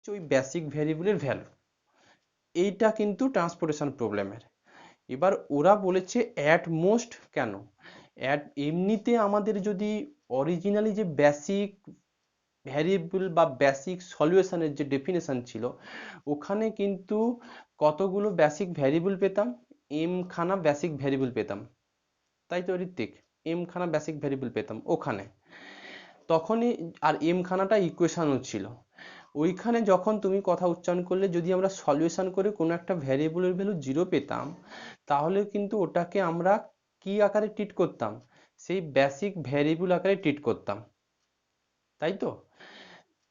ওই বেসিক ভ্যারিয়েবলের ভ্যালু। এইটা কিন্তু ট্রান্সপোর্টেশন প্রবলেমের। এবার ওরা বলেছে অ্যাট মোস্ট কেন, এমনিতে আমাদের যদি অরিজিনালি যে বেসিক ভ্যারিয়েবল বা বেসিক সলিউশনের যে ডেফিনেশন ছিল, ওখানে কিন্তু কতগুলো বেসিক ভ্যারিয়েবল পেতাম, এম খানা বেসিক ভ্যারিয়েবল পেতাম, তাই তো ঋত্বিক? এম খানা বেসিক ভ্যারিয়েবল পেতাম ওখানে তখনই, আর এম খানাটা ইকুয়েশনও ছিল। ওইখানে যখন তুমি কথা উচ্চারণ করলে যদি আমরা সলিউশন করে কোনো একটা ভ্যারিয়েবলের ভ্যালু 0 পেতাম, তাহলে কিন্তু ওটাকে আমরা কি আকারে ট্রিট করতাম? সেই বেসিক ভ্যারিয়েবল আকারে ট্রিট করতাম, তাই তো?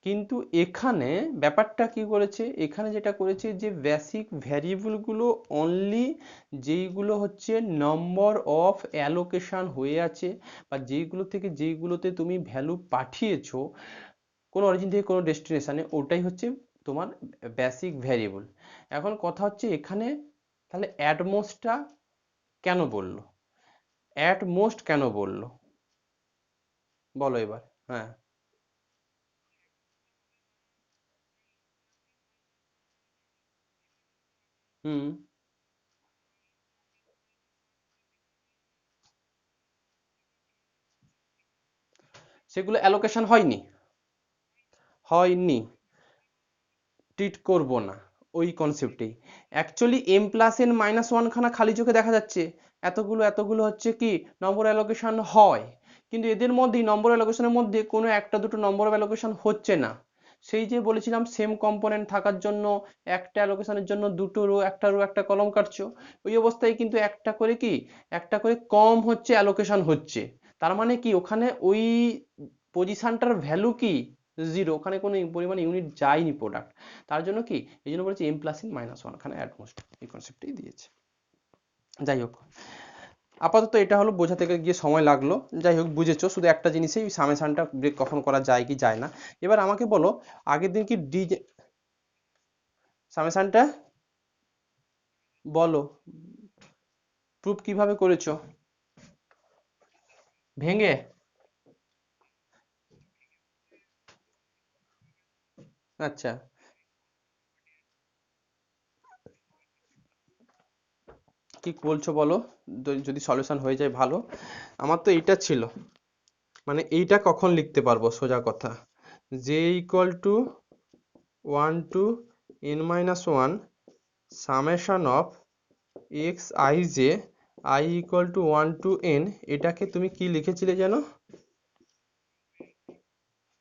কিন্তু এখানে ব্যাপারটা কি করেছে, এখানে যেটা করেছে যে বেসিক ভ্যারিয়েবলগুলো অনলি যেইগুলো হচ্ছে নম্বর অফ অ্যালোকেশন হয়ে আছে, বা যেইগুলো থেকে যেইগুলোতে তুমি ভ্যালু পাঠিয়েছো কোনো অরিজিন থেকে কোনো ডেস্টিনেশনে, ওটাই হচ্ছে তোমার বেসিক ভ্যারিয়েবল। এখন কথা হচ্ছে এখানে তাহলে অ্যাটমোস্টটা কেন বললো, অ্যাটমোস্ট কেন বললো, বলো এবার। হ্যাঁ। হুম। সেগুলো অ্যালোকেশন হয়নি, হয়নি, ট্রিট করব না, ওই কনসেপ্টেই। Actually M plus N minus one খানা খালি চোখে দেখা যাচ্ছে, এতগুলো এতগুলো হচ্ছে কি নম্বর অ্যালোকেশন হয়, কিন্তু এদের মধ্যেই নম্বর অ্যালোকেশনের মধ্যে কোনো একটা দুটো নম্বর অ্যালোকেশন হচ্ছে না। সেই যে বলেছিলাম সেম কম্পোনেন্ট থাকার জন্য একটা অ্যালোকেশনের জন্য দুটো রো একটা কলম কাটছো, ওই অবস্থায় কিন্তু একটা করে কি, একটা করে কম হচ্ছে অ্যালোকেশন হচ্ছে। তার মানে কি ওখানে ওই পজিশনটার ভ্যালু কি, 0, ওখানে কোনো পরিমাণে ইউনিট যায়নি প্রোডাক্ট। তার জন্য কি, এই জন্য বলেছি m plus n minus one খানে অ্যাটমোস্ট, এই কনসেপ্টটাই দিয়েছে। যাই হোক, আপাতত এটা হলো, বোঝাতে গিয়ে সময় লাগলো। যাই হোক বুঝেছো, শুধু একটা জিনিসেই সামেশনটা ব্রেক কখন করা যায় কি যায় না। এবার আমাকে বলো, আগের দিন কি ডি সামেশনটা বলো, প্রুফ কিভাবে করেছো? ভেঙে? আচ্ছা, কি বলছো বলো, যদি সলিউশন হয়ে যায় ভালো। আমার তো এইটা ছিল, মানে এইটা কখন লিখতে পারবো সোজা কথা, J equal to 1 to n-1 summation of x I J I equal to 1 to n, এটাকে তুমি কি লিখেছিলে যেন,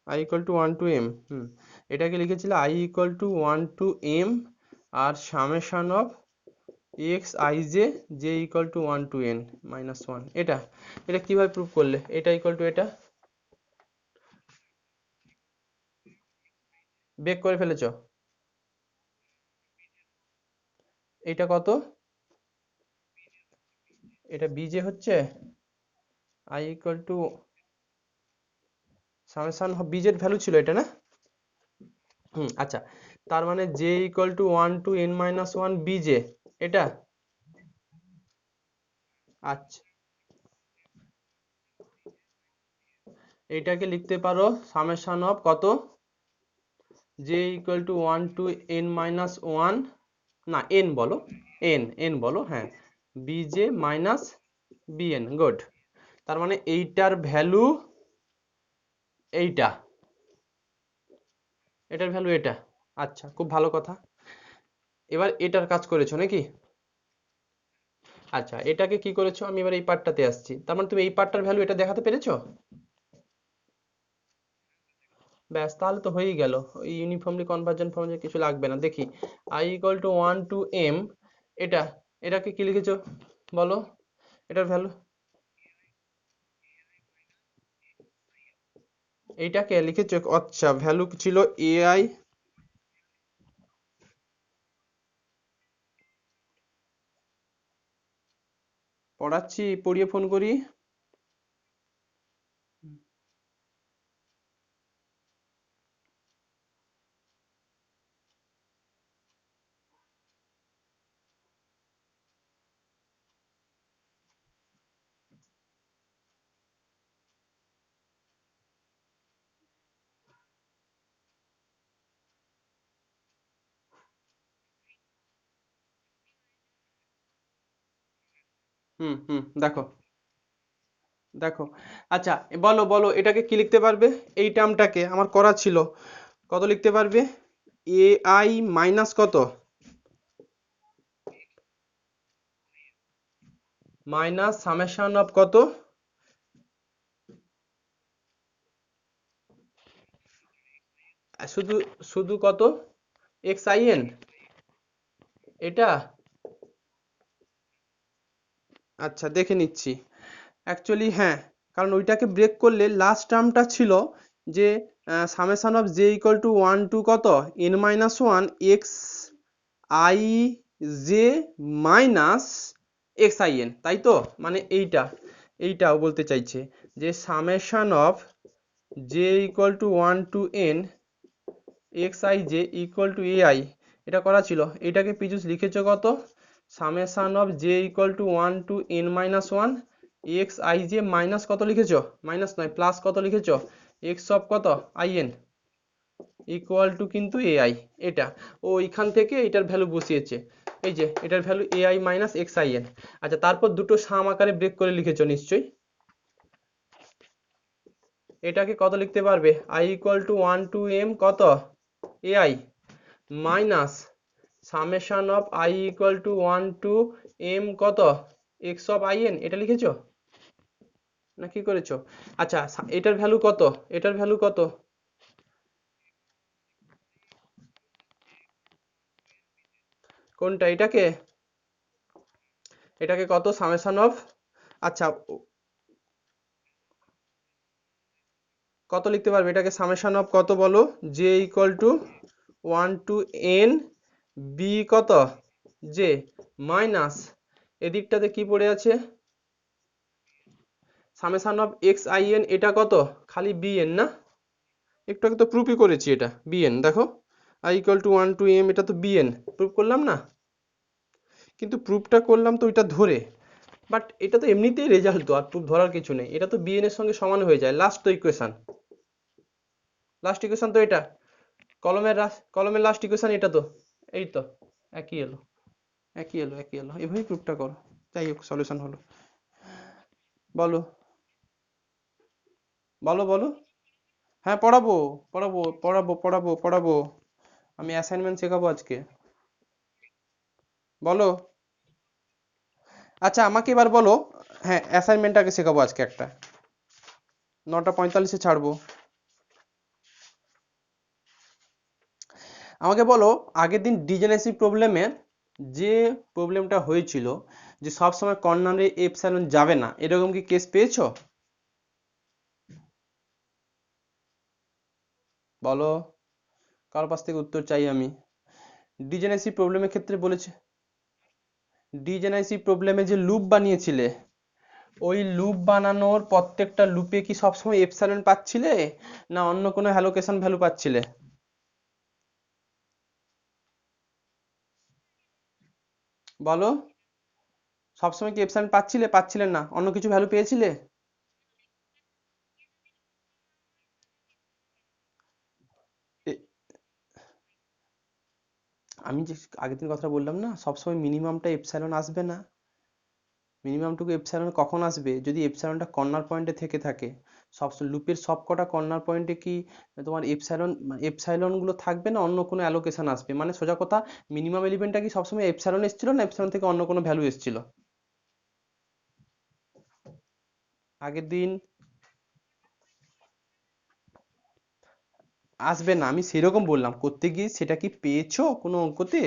I equal to 1 to m, এটাকে লিখেছিলে I equal to 1 to m আর summation of x I J J equal to 1 to n-1। এটা এটা কিভাবে প্রুভ করলে এটা ইকুয়াল টু এটা, বেক করে ফেলেছো? এটা কত, এটা বিজে হচ্ছে আই ইকুয়াল টু সামেশন বিজের ভ্যালু ছিল এটা না? আচ্ছা, তার মানে J equal to 1 to n-1 বিজে, এটা। আচ্ছা, এটাকে লিখতে পারো সামেশন অফ কত, J equal to 1 to n-1, না এন বলো, এন বলো, হ্যাঁ, বিজে মাইনাস বিএন, গুড। তার মানে এইটার ভ্যালু এইটা, এটার ভ্যালু এটা। আচ্ছা, খুব ভালো কথা। এবার এটার কাজ করেছো নাকি? আচ্ছা, এটাকে কি করেছো, আমি এবার এই পার্টটাতে আসছি। তার মানে তুমি এই পার্টটার ভ্যালু এটা দেখাতে পেরেছো? ব্যাস, তাহলে তো হয়েই গেল, ওই ইউনিফর্মলি কনভার্জেন্ট ফর্মে কিছু লাগবে না। দেখি, I equal to 1 to m, এটা, এটাকে কি লিখেছো বলো, এটার ভ্যালু, এইটাকে লিখেছো, আচ্ছা ভ্যালু ছিল ai। পড়াচ্ছি, পড়িয়ে ফোন করি। দেখো দেখো। আচ্ছা বলো বলো, এটাকে কি লিখতে পারবে? এই টার্মটাকে আমার করা ছিল, কত লিখতে পারবে? এ আই মাইনাস কত? মাইনাস সামেশন অফ কত? শুধু শুধু কত? এক্স আই এন, এটা? আচ্ছা দেখে নিচ্ছি। অ্যাকচুয়ালি হ্যাঁ, কারণ ওইটাকে ব্রেক করলে লাস্ট টার্মটা ছিল যে summation of J equal to one to কত, N minus one X I J minus X I N, তাই তো? মানে এইটাও বলতে চাইছে যে summation of J equal to one to N X I J equal to A I, এটা করা ছিল। এটাকে পিজুস লিখেছো কত? Summation of J equal to one to N minus one X I J minus কত লিখেছো, মাইনাস নয় প্লাস কত লিখেছো, এক্স অফ কত আই এন ইকুয়াল টু কিন্তু এআই। এটা ও এখান থেকে এটার ভ্যালু বসিয়েছে, এই যে এটার value AI minus X I N. আচ্ছা তারপর দুটো সাম আকারে ব্রেক করে লিখেছো নিশ্চয়ই। এটাকে কত লিখতে পারবে? I equal to one to M কত A I minus summation of I equal to one to M কত এক্স অফ আই এন, এটা লিখেছো না কি করেছো? আচ্ছা এটার ভ্যালু কত, এটার ভ্যালু কত? কোনটা? এটাকে এটাকে কত সামেশন অফ, আচ্ছা কত লিখতে পারবে এটাকে? সামেশন অফ কত বলো? J equal to one to n b কত জে মাইনাস এদিকটাতে কি পড়ে আছে summation of x I N, এটা কত খালি বি এন না? একটু আগে তো প্রুফই করেছি, এটা বি এন দেখো, i equal to one to m, এটা তো বি এন প্রুফ করলাম না? কিন্তু প্রুফটা করলাম তো এটা ধরে, বাট এটা তো এমনিতেই রেজাল্ট, তো আর প্রুফ ধরার কিছু নেই, এটা তো বি এন এর সঙ্গে সমান হয়ে যায়। লাস্ট তো ইকুয়েশন, লাস্ট ইকুয়েশন তো এটা, কলমের লাস্ট ইকুয়েশন এটা তো, এই তো একই এলো, একই এলো, এভাবেই প্রুফটা করো। যাই হোক সলিউশন হলো। বলো বলো বলো। হ্যাঁ পড়াবো পড়াবো। আমি অ্যাসাইনমেন্ট শেখাবো আজকে। বলো। আচ্ছা আমাকে এবার বলো, হ্যাঁ অ্যাসাইনমেন্টটাকে শেখাবো আজকে একটা, 9:45-এ ছাড়বো। আমাকে বলো, আগের দিন ডিজেনেসি প্রবলেমের যে প্রবলেমটা হয়েছিল যে সব সময় কর্নারে এপসাইলন যাবে না, এরকম কি কেস পেয়েছো? বলো, কার পাশ থেকে উত্তর চাই আমি। ডিজেনেসি প্রবলেমের ক্ষেত্রে বলেছে, ডিজেনেসি প্রবলেমে যে লুপ বানিয়েছিলে, ওই লুপ বানানোর প্রত্যেকটা লুপে কি সবসময় এপসাইলন পাচ্ছিলে না অন্য কোনো হ্যালোকেশন ভ্যালু পাচ্ছিলে? বলো, সবসময় কি এপসাইলন পাচ্ছিলেন না অন্য কিছু ভ্যালু পেয়েছিলে? এ- আমি যে আগের দিন কথা বললাম না, সবসময় মিনিমামটা এপসাইলন আসবে না। মিনিমামটুকু এপসাইলন কখন আসবে? যদি এপসাইলনটা কর্নার পয়েন্টে থেকে থাকে। সব লুপের সব কটা কর্নার পয়েন্টে কি তোমার এপসাইলন গুলো থাকবে না অন্য কোনো অ্যালোকেশন আসবে? মানে সোজা কথা, মিনিমাম এলিমেন্টটা কি সবসময় এপসাইলন এসেছিল না এপসাইলন থেকে অন্য কোনো ভ্যালু এসেছিল? আগের দিন আসবে না আমি সেরকম বললাম, করতে গিয়ে সেটা কি পেয়েছো কোনো অঙ্কতে?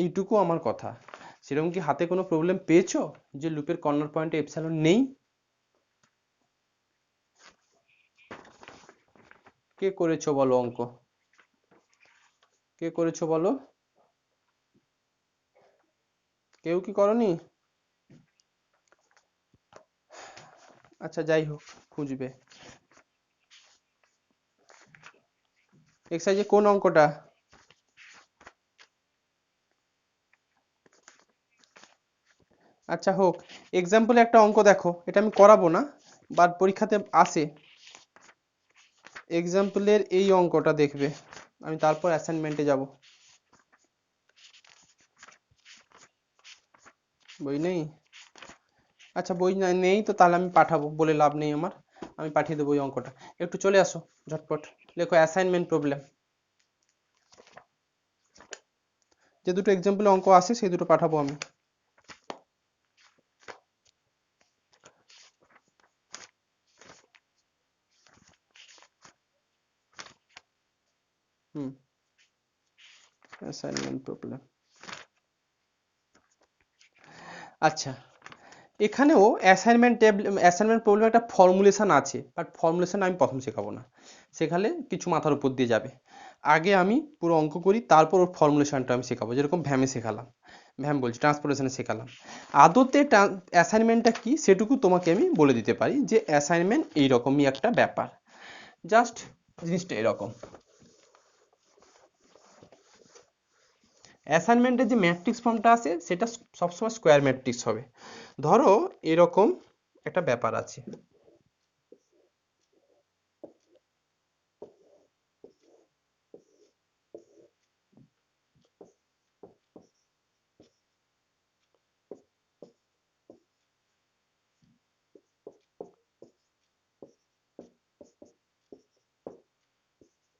এইটুকু আমার কথা। সেরকম কি হাতে কোনো প্রবলেম পেয়েছো যে লুপের কর্নার পয়েন্টে এপসাইলন নেই? কে করেছো বলো অঙ্ক? কে করেছো বলো? কেউ কি করনি? আচ্ছা যাই হোক, খুঁজবে। এক্সারসাইজে কোন অঙ্কটা? আচ্ছা হোক, এক্সাম্পলে একটা অঙ্ক দেখো, এটা আমি করাবো না বাট পরীক্ষাতে আসে। এক্সাম্পলের এই অঙ্কটা দেখবে, আমি তারপর অ্যাসাইনমেন্টে যাব। বই নেই? আচ্ছা বই নেই তো তাহলে আমি পাঠাবো, বলে লাভ নেই আমার, আমি পাঠিয়ে দেবো ওই অঙ্কটা। একটু চলে আসো ঝটপট, লেখো অ্যাসাইনমেন্ট প্রবলেম। যে দুটো এক্সাম্পল অঙ্ক আছে সেই দুটো পাঠাবো আমি। হুম, অ্যাসাইনমেন্ট প্রবলেম। আচ্ছা, এখানেও অ্যাসাইনমেন্ট প্রবলেম একটা ফর্মুলেশন আছে, বাট ফর্মুলেশন আমি প্রথম শেখাবো না, শেখালে কিছু মাথার উপর দিয়ে যাবে। আগে আমি পুরো অঙ্ক করি, তারপর ওর ফর্মুলেশনটা আমি শেখাবো, যেরকম ভ্যামে শেখালাম, ভ্যাম বলছি ট্রান্সপোর্টেশনে শেখালাম। আদতে অ্যাসাইনমেন্টটা কি সেটুকু তোমাকে আমি বলে দিতে পারি, যে অ্যাসাইনমেন্ট এইরকমই একটা ব্যাপার, জাস্ট জিনিসটা এরকম। অ্যাসাইনমেন্টের যে ম্যাট্রিক্স ফর্মটা আছে সেটা সবসময় স্কোয়ার ম্যাট্রিক্স হবে। ধরো এরকম একটা ব্যাপার আছে,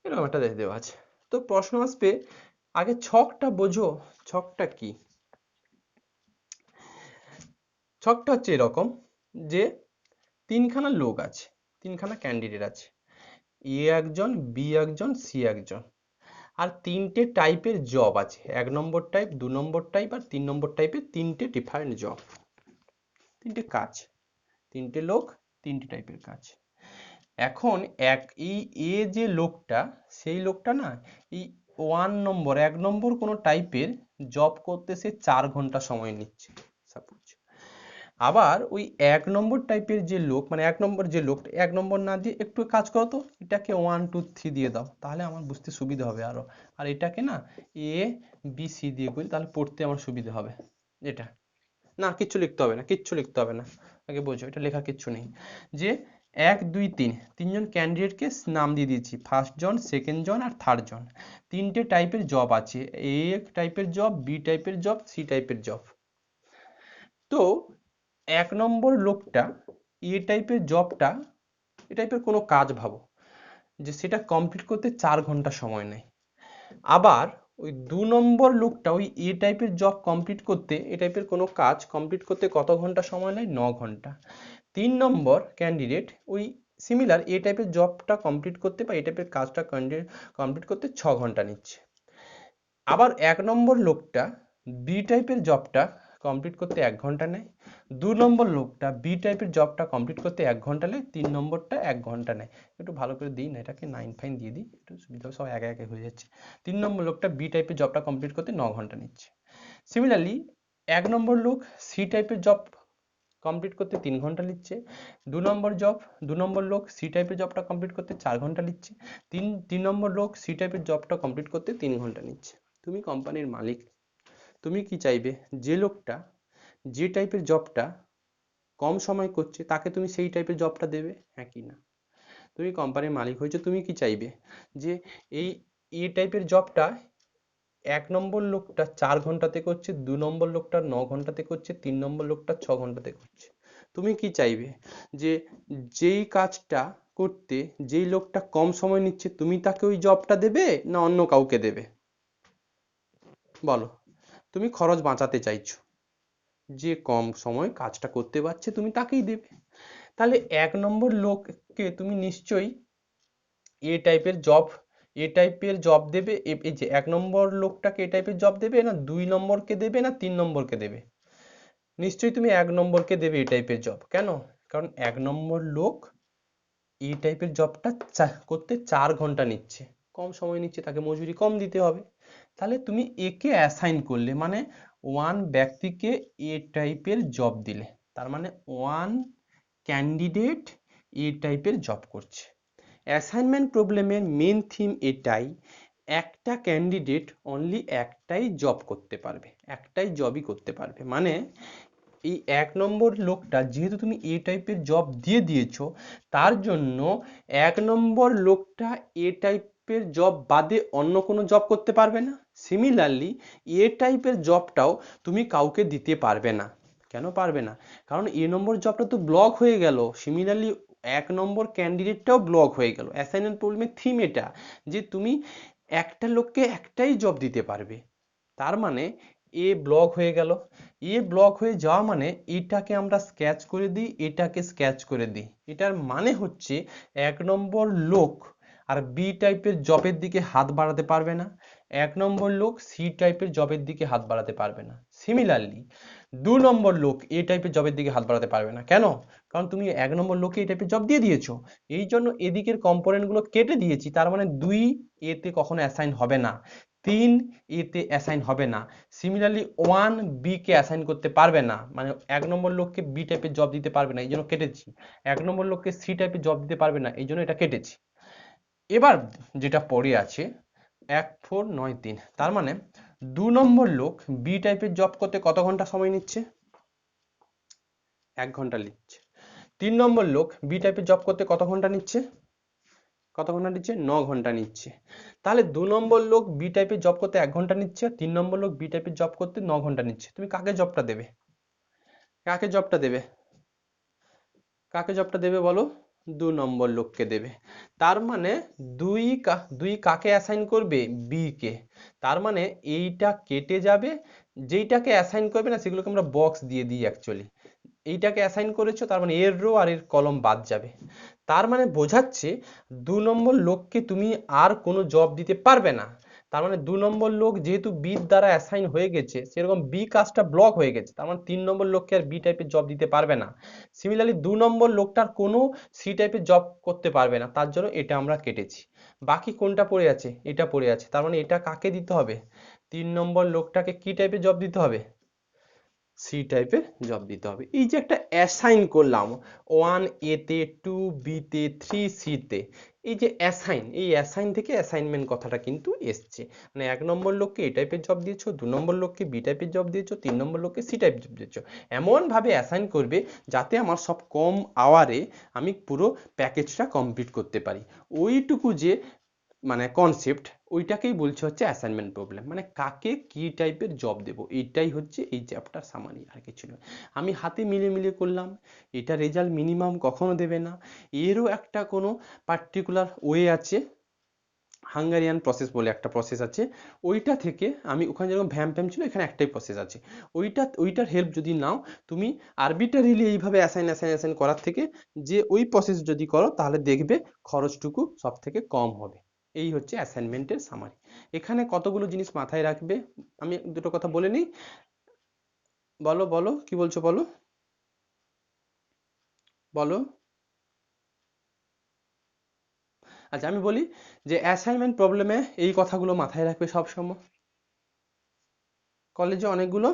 এরকম একটা দেওয়া আছে। তো প্রশ্ন আসবে, আগে ছকটা বোঝো, ছকটা কি? ছকটা হচ্ছে এরকম, যে তিনখানা লোক আছে, তিনখানা ক্যান্ডিডেট আছে, এ একজন, বি একজন, সি একজন, আর তিনটে টাইপের জব আছে, 1 নম্বর টাইপ, 2 নম্বর টাইপ আর 3 নম্বর টাইপের তিনটে ডিফারেন্ট জব, তিনটে কাজ, তিনটে লোক, তিনটে টাইপের কাজ। এখন এই এ যে লোকটা, সেই লোকটা না এই 1 নম্বর কোনো টাইপের জব করতে সে 4 ঘন্টা সময় নিচ্ছে সাপোজ। আবার ওই 1 নম্বর টাইপের যে লোক, মানে 1 নম্বর যে লোকটা, 1 নম্বর না দিয়ে একটু কাজ করো তো, এটাকে 1 2 3 দিয়ে দাও, তাহলে আমার বুঝতে সুবিধা হবে আরো। আর এটাকে না এ বি সি দিয়ে করি, তাহলে পড়তে আমার সুবিধা হবে। এটা না, কিচ্ছু লিখতে হবে না, কিচ্ছু লিখতে হবে না, আগে বোঝো এটা লেখার কিচ্ছু নেই। যে 1 2 3 তিনজন ক্যান্ডিডেটকে নাম দিয়ে দিয়েছি, ফার্স্ট জন, সেকেন্ড জন আর থার্ড জন। তিনটে টাইপের জব আছে, এ টাইপের জব, বি টাইপের জব, সি টাইপের জব। তো 1 নম্বর লোকটা এ টাইপের জবটা, এ টাইপের কোনো কাজ ভাবো, যে সেটা কমপ্লিট করতে 4 ঘন্টা সময় নেয়। আবার ওই 2 নম্বর লোকটা ওই এ টাইপের জব কমপ্লিট করতে, এ টাইপের কোনো কাজ কমপ্লিট করতে কত ঘন্টা সময় নেয়? 9 ঘন্টা। 3 নম্বর ক্যান্ডিডেট ওই সিমিলার এ টাইপের জবটা কমপ্লিট করতে বা এ টাইপের কাজটা কমপ্লিট করতে 6 ঘন্টা নিচ্ছে। আবার 1 নম্বর লোকটা বি টাইপের জবটা কমপ্লিট করতে 1 ঘন্টা নেয়। 2 নম্বর লোকটা বি টাইপের জবটা কমপ্লিট করতে 1 ঘন্টা নেয়। 3 নম্বরটা 1 ঘন্টা নেয়। একটু ভালো করে দিই না, এটাকে 9 ফাইন দিয়ে দিই, একটু সুবিধা হবে, সব একে একে হয়ে যাচ্ছে। 3 নম্বর লোকটা বি টাইপের জবটা কমপ্লিট করতে 9 ঘন্টা নিচ্ছে। সিমিলারলি 1 নম্বর লোক সি টাইপের জব কমপ্লিট করতে 3 ঘন্টা নিচ্ছে। 2 নম্বর লোক সি টাইপের জবটা কমপ্লিট করতে 4 ঘন্টা নিচ্ছে। 3 নম্বর লোক সি টাইপের জবটা কমপ্লিট করতে 3 ঘন্টা নিচ্ছে। তুমি কোম্পানির মালিক, তুমি কি চাইবে? যে লোকটা যে টাইপের জবটা কম সময় করছে তাকে তুমি সেই টাইপের জবটা দেবে, হ্যাঁ কি না? তুমি কোম্পানির মালিক হয়েছে, তুমি কি চাইবে যে এই এ টাইপের জবটা 1 নম্বর লোকটা 4 ঘন্টাতে করছে, 2 নম্বর লোকটা 9 ঘন্টাতে করছে, 3 নম্বর লোকটা 6 ঘন্টাতে করছে? তুমি কি চাইবে যে যেই কাজটা করতে যেই লোকটা কম সময় নিচ্ছে তুমি তাকে ওই জবটা দেবে, না অন্য কাউকে দেবে? বলো, তুমি খরচ বাঁচাতে চাইছো, যে কম সময় কাজটা করতে পারছে তুমি তাকেই দেবে। তাহলে 1 নম্বর লোককে তুমি নিশ্চয়ই এ টাইপের জব দেবে। এই যে 1 নম্বর লোকটাকে এ টাইপের জব দেবে, না 2 নম্বরকে দেবে, না 3 নম্বরকে দেবে? নিশ্চয়ই তুমি 1 নম্বরকে দেবে এই টাইপের জব। কেন? কারণ 1 নম্বর লোক এই টাইপের জবটা করতে 4 ঘন্টা নিচ্ছে, কম সময় নিচ্ছে, তাকে মজুরি কম দিতে হবে। তাহলে তুমি একে অ্যাসাইন করলে, মানে 1 ব্যক্তিকে এ টাইপের জব দিলে, তার মানে 1 ক্যান্ডিডেট এ টাইপের জব করছে। অ্যাসাইনমেন্ট প্রবলেমের মেন থিম এটাই, একটা ক্যান্ডিডেট অনলি একটাই জব করতে পারবে, একটাই জবই করতে পারবে। মানে এই 1 নম্বর লোকটা যেহেতু তুমি এ টাইপের জব দিয়ে দিয়েছো, তার জন্য 1 নম্বর লোকটা এ টাইপের জব বাদে অন্য কোনো জব করতে পারবে না। সিমিলারলি এ টাইপের জবটাও তুমি কাউকে দিতে পারবে না। কেন পারবে না? কারণ এ নম্বর জবটা তো ব্লক হয়ে গেল। সিমিলারলি 1 নম্বর ক্যান্ডিডেটটাও ব্লক হয়ে গেল। অ্যাসাইনমেন্ট প্রবলেমের থিম এটা, যে তুমি একটা লোককে একটাই জব দিতে পারবে। তার মানে এ ব্লক হয়ে গেল। এ ব্লক হয়ে যাওয়া মানে এটাকে আমরা স্ক্যাচ করে দিই, এটাকে স্ক্যাচ করে দিই। এটার মানে হচ্ছে 1 নম্বর লোক আর বি টাইপের জবের দিকে হাত বাড়াতে পারবে না, 1 নম্বর লোক সি টাইপের জবের দিকে হাত বাড়াতে পারবে না। সিমিলারলি 2 নম্বর লোক এ টাইপের জবের দিকে হাত বাড়াতে পারবে না। কেন? কারণ তুমি 1 নম্বর লোককে এই টাইপের জব দিয়ে দিয়েছো। এই জন্য এদিকের কম্পোনেন্ট গুলো কেটে দিয়েছি। তার মানে 2 এতে কখনো অ্যাসাইন হবে না, 3 এতে অ্যাসাইন হবে না। সিমিলারলি 1 বি কে অ্যাসাইন করতে পারবে না, মানে 1 নম্বর লোককে বি টাইপের জব দিতে পারবে না, এই জন্য কেটেছি। 1 নম্বর লোককে সি টাইপের জব দিতে পারবে না, এই জন্য এটা কেটেছি। এবার যেটা পড়ে আছে 1 4 9 3, তার মানে 2 নম্বর লোক বি টাইপের জব করতে কত ঘন্টা সময় নিচ্ছে? 1 ঘন্টা নিচ্ছে। 3 নম্বর লোক বি টাইপের জব করতে কত ঘন্টা নিচ্ছে? কত ঘন্টা নিচ্ছে? 9 ঘন্টা নিচ্ছে। তাহলে 2 নম্বর লোক বি টাইপের জব করতে 1 ঘন্টা নিচ্ছে, 3 নম্বর লোক বি টাইপের জব করতে 9 ঘন্টা নিচ্ছে। তুমি কাকে জবটা দেবে? কাকে জবটা দেবে? কাকে জবটা দেবে বলো? 2 নম্বর লোককে দেবে। তার মানে দুই কাকে অ্যাসাইন করবে? বি কে। তার মানে এইটা কেটে যাবে। যেইটাকে অ্যাসাইন করবে না সেগুলোকে আমরা বক্স দিয়ে দিই অ্যাকচুয়ালি। এইটাকে অ্যাসাইন করেছো, তার মানে এর রো আর এর কলম বাদ যাবে। তার মানে বোঝাচ্ছে 2 নম্বর লোককে তুমি আর কোনো জব দিতে পারবে না। তার মানে 2 নম্বর লোক যেহেতু বি দ্বারা অ্যাসাইন হয়ে গেছে, সেরকম বি কাজটা ব্লক হয়ে গেছে, তার মানে 3 নম্বর লোককে আর বি টাইপের জব দিতে পারবে না। সিমিলারলি 2 নম্বর লোকটার কোনো সি টাইপের জব করতে পারবে না, তার জন্য এটা আমরা কেটেছি। বাকি কোনটা পড়ে আছে? এটা পড়ে আছে। তার মানে এটা কাকে দিতে হবে? 3 নম্বর লোকটাকে কি টাইপের জব দিতে হবে? সি টাইপের জব দিতে হবে। এই যে একটা অ্যাসাইন করলাম 1 এ তে, 2 বি তে, 3 সি তে, এই যে অ্যাসাইন, এই অ্যাসাইন থেকে অ্যাসাইনমেন্ট কথাটা কিন্তু এসছে। মানে 1 নম্বর লোককে এ টাইপের জব দিয়েছো, 2 নম্বর লোককে বি টাইপের জব দিয়েছো, 3 নম্বর লোককে সি টাইপের জব দিয়েছো। এমন ভাবে অ্যাসাইন করবে যাতে আমার সব কম আওয়ারে আমি পুরো প্যাকেজটা কমপ্লিট করতে পারি। ওইটুকু যে মানে কনসেপ্ট, ওইটাকেই বলছে হচ্ছে অ্যাসাইনমেন্ট প্রবলেম। মানে কাকে কি টাইপের জব দেব, এইটাই হচ্ছে এই চ্যাপ্টার সামারি, আর কিছু নয়। আমি হাতে মিলিয়ে করলাম, এটা রেজাল্ট মিনিমাম কখনো দেবে না। এরও একটা কোনো পার্টিকুলার ওয়ে আছে, হাঙ্গারিয়ান প্রসেস বলে একটা প্রসেস আছে। ওইটা থেকে আমি, ওখানে যেরকম ভ্যাম ফ্যাম ছিল, এখানে একটাই প্রসেস আছে। ওইটার হেল্প যদি নাও তুমি, আরবিটারিলি এইভাবে অ্যাসাইন করার থেকে যে ওই প্রসেস যদি করো, তাহলে দেখবে খরচটুকু সব থেকে কম হবে। এই হচ্ছে অ্যাসাইনমেন্টের সামারি। এখানে কতগুলো জিনিস মাথায় রাখবে, আমি দুটো কথা বলে নিই। বলো বলো, কি বলছো বলো, বলো। আচ্ছা আমি বলি যে অ্যাসাইনমেন্ট প্রবলেমে এই কথাগুলো মাথায় রাখবে সব সময়। কলেজে অনেকগুলো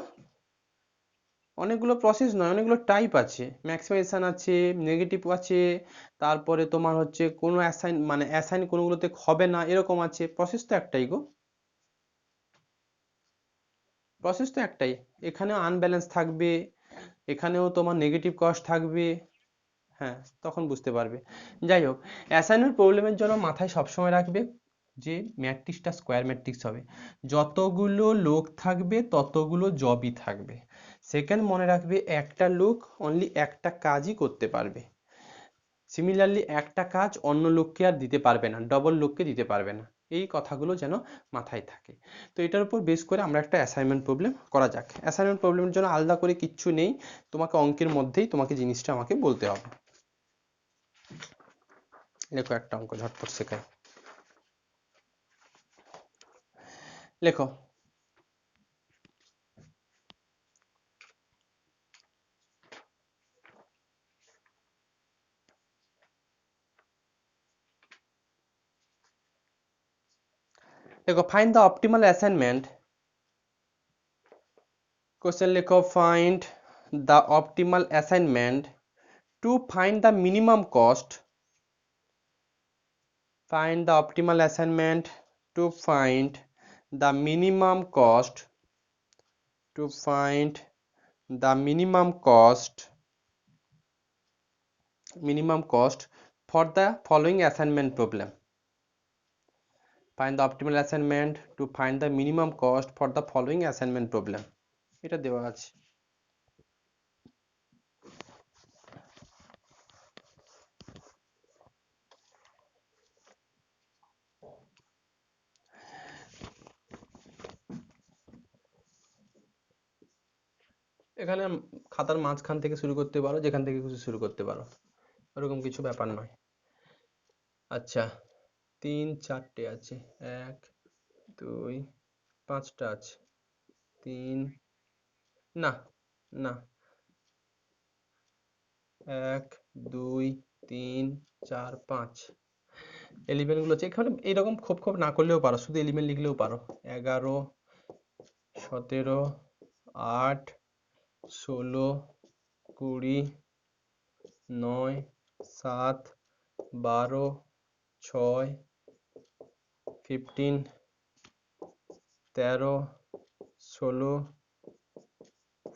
অনেকগুলো প্রসেস নয়, অনেকগুলো টাইপ আছে। ম্যাক্সিমাইজেশন আছে, নেগেটিভ আছে, তারপরে তোমার হচ্ছে কোনো অ্যাসাইন, মানে অ্যাসাইন কোনোগুলোতে হবে না, এরকম আছে। প্রসেস তো একটাই গো, প্রসেস তো একটাই। এখানেও আনব্যালেন্স থাকবে, এখানেও তোমার নেগেটিভ কস্ট থাকবে। হ্যাঁ, তখন বুঝতে পারবে। যাই হোক, অ্যাসাইনমেন্ট প্রবলেমের জন্য মাথায় সবসময় রাখবে যে ম্যাট্রিক্সটা স্কোয়ার ম্যাট্রিক্স হবে। যতগুলো লোক থাকবে ততগুলো জবই থাকবে। সেকেন্ড, মনে রাখবে একটা লোক অনলি একটা কাজই করতে পারবে। সিমিলারলি একটা কাজ অন্য লোককে আর দিতে পারবে না, ডবল লোককে দিতে পারবে না। এই কথাগুলো যেন মাথায় থাকে। তো এটার উপর বেস করে আমরা একটা অ্যাসাইনমেন্ট প্রবলেম করা যাক। অ্যাসাইনমেন্ট প্রবলেমের জন্য আলাদা করে কিচ্ছু নেই, তোমাকে অঙ্কের মধ্যেই তোমাকে জিনিসটা আমাকে বলতে হবে। লেখো একটা অঙ্ক, ঝটপট শেখাই। লেখো। লেখো, find the optimal assignment. Question লেখো, find the optimal assignment to find the minimum cost. Find the optimal assignment to find the minimum cost, to find the minimum cost for the following assignment problem. Find the optimal assignment to find the minimum cost for the following assignment problem. এটা দেওয়া আছে। এখানে খাতার মাঝখান থেকে শুরু করতে পারো, যেখান থেকে খুশি শুরু করতে পারো, ওরকম কিছু ব্যাপার নয়। আচ্ছা, 3 4টে আছে, 1 2 5টা আছে, 3 না না 1 2 3 4 5 এলিমেন্ট গুলো আছে এখানে। এইরকম খোপ খোপ না করলেও পারো, শুধু এলিমেন্ট লিখলেও পারো। 11 17 8 16 20 9 7 12 6 15 13 16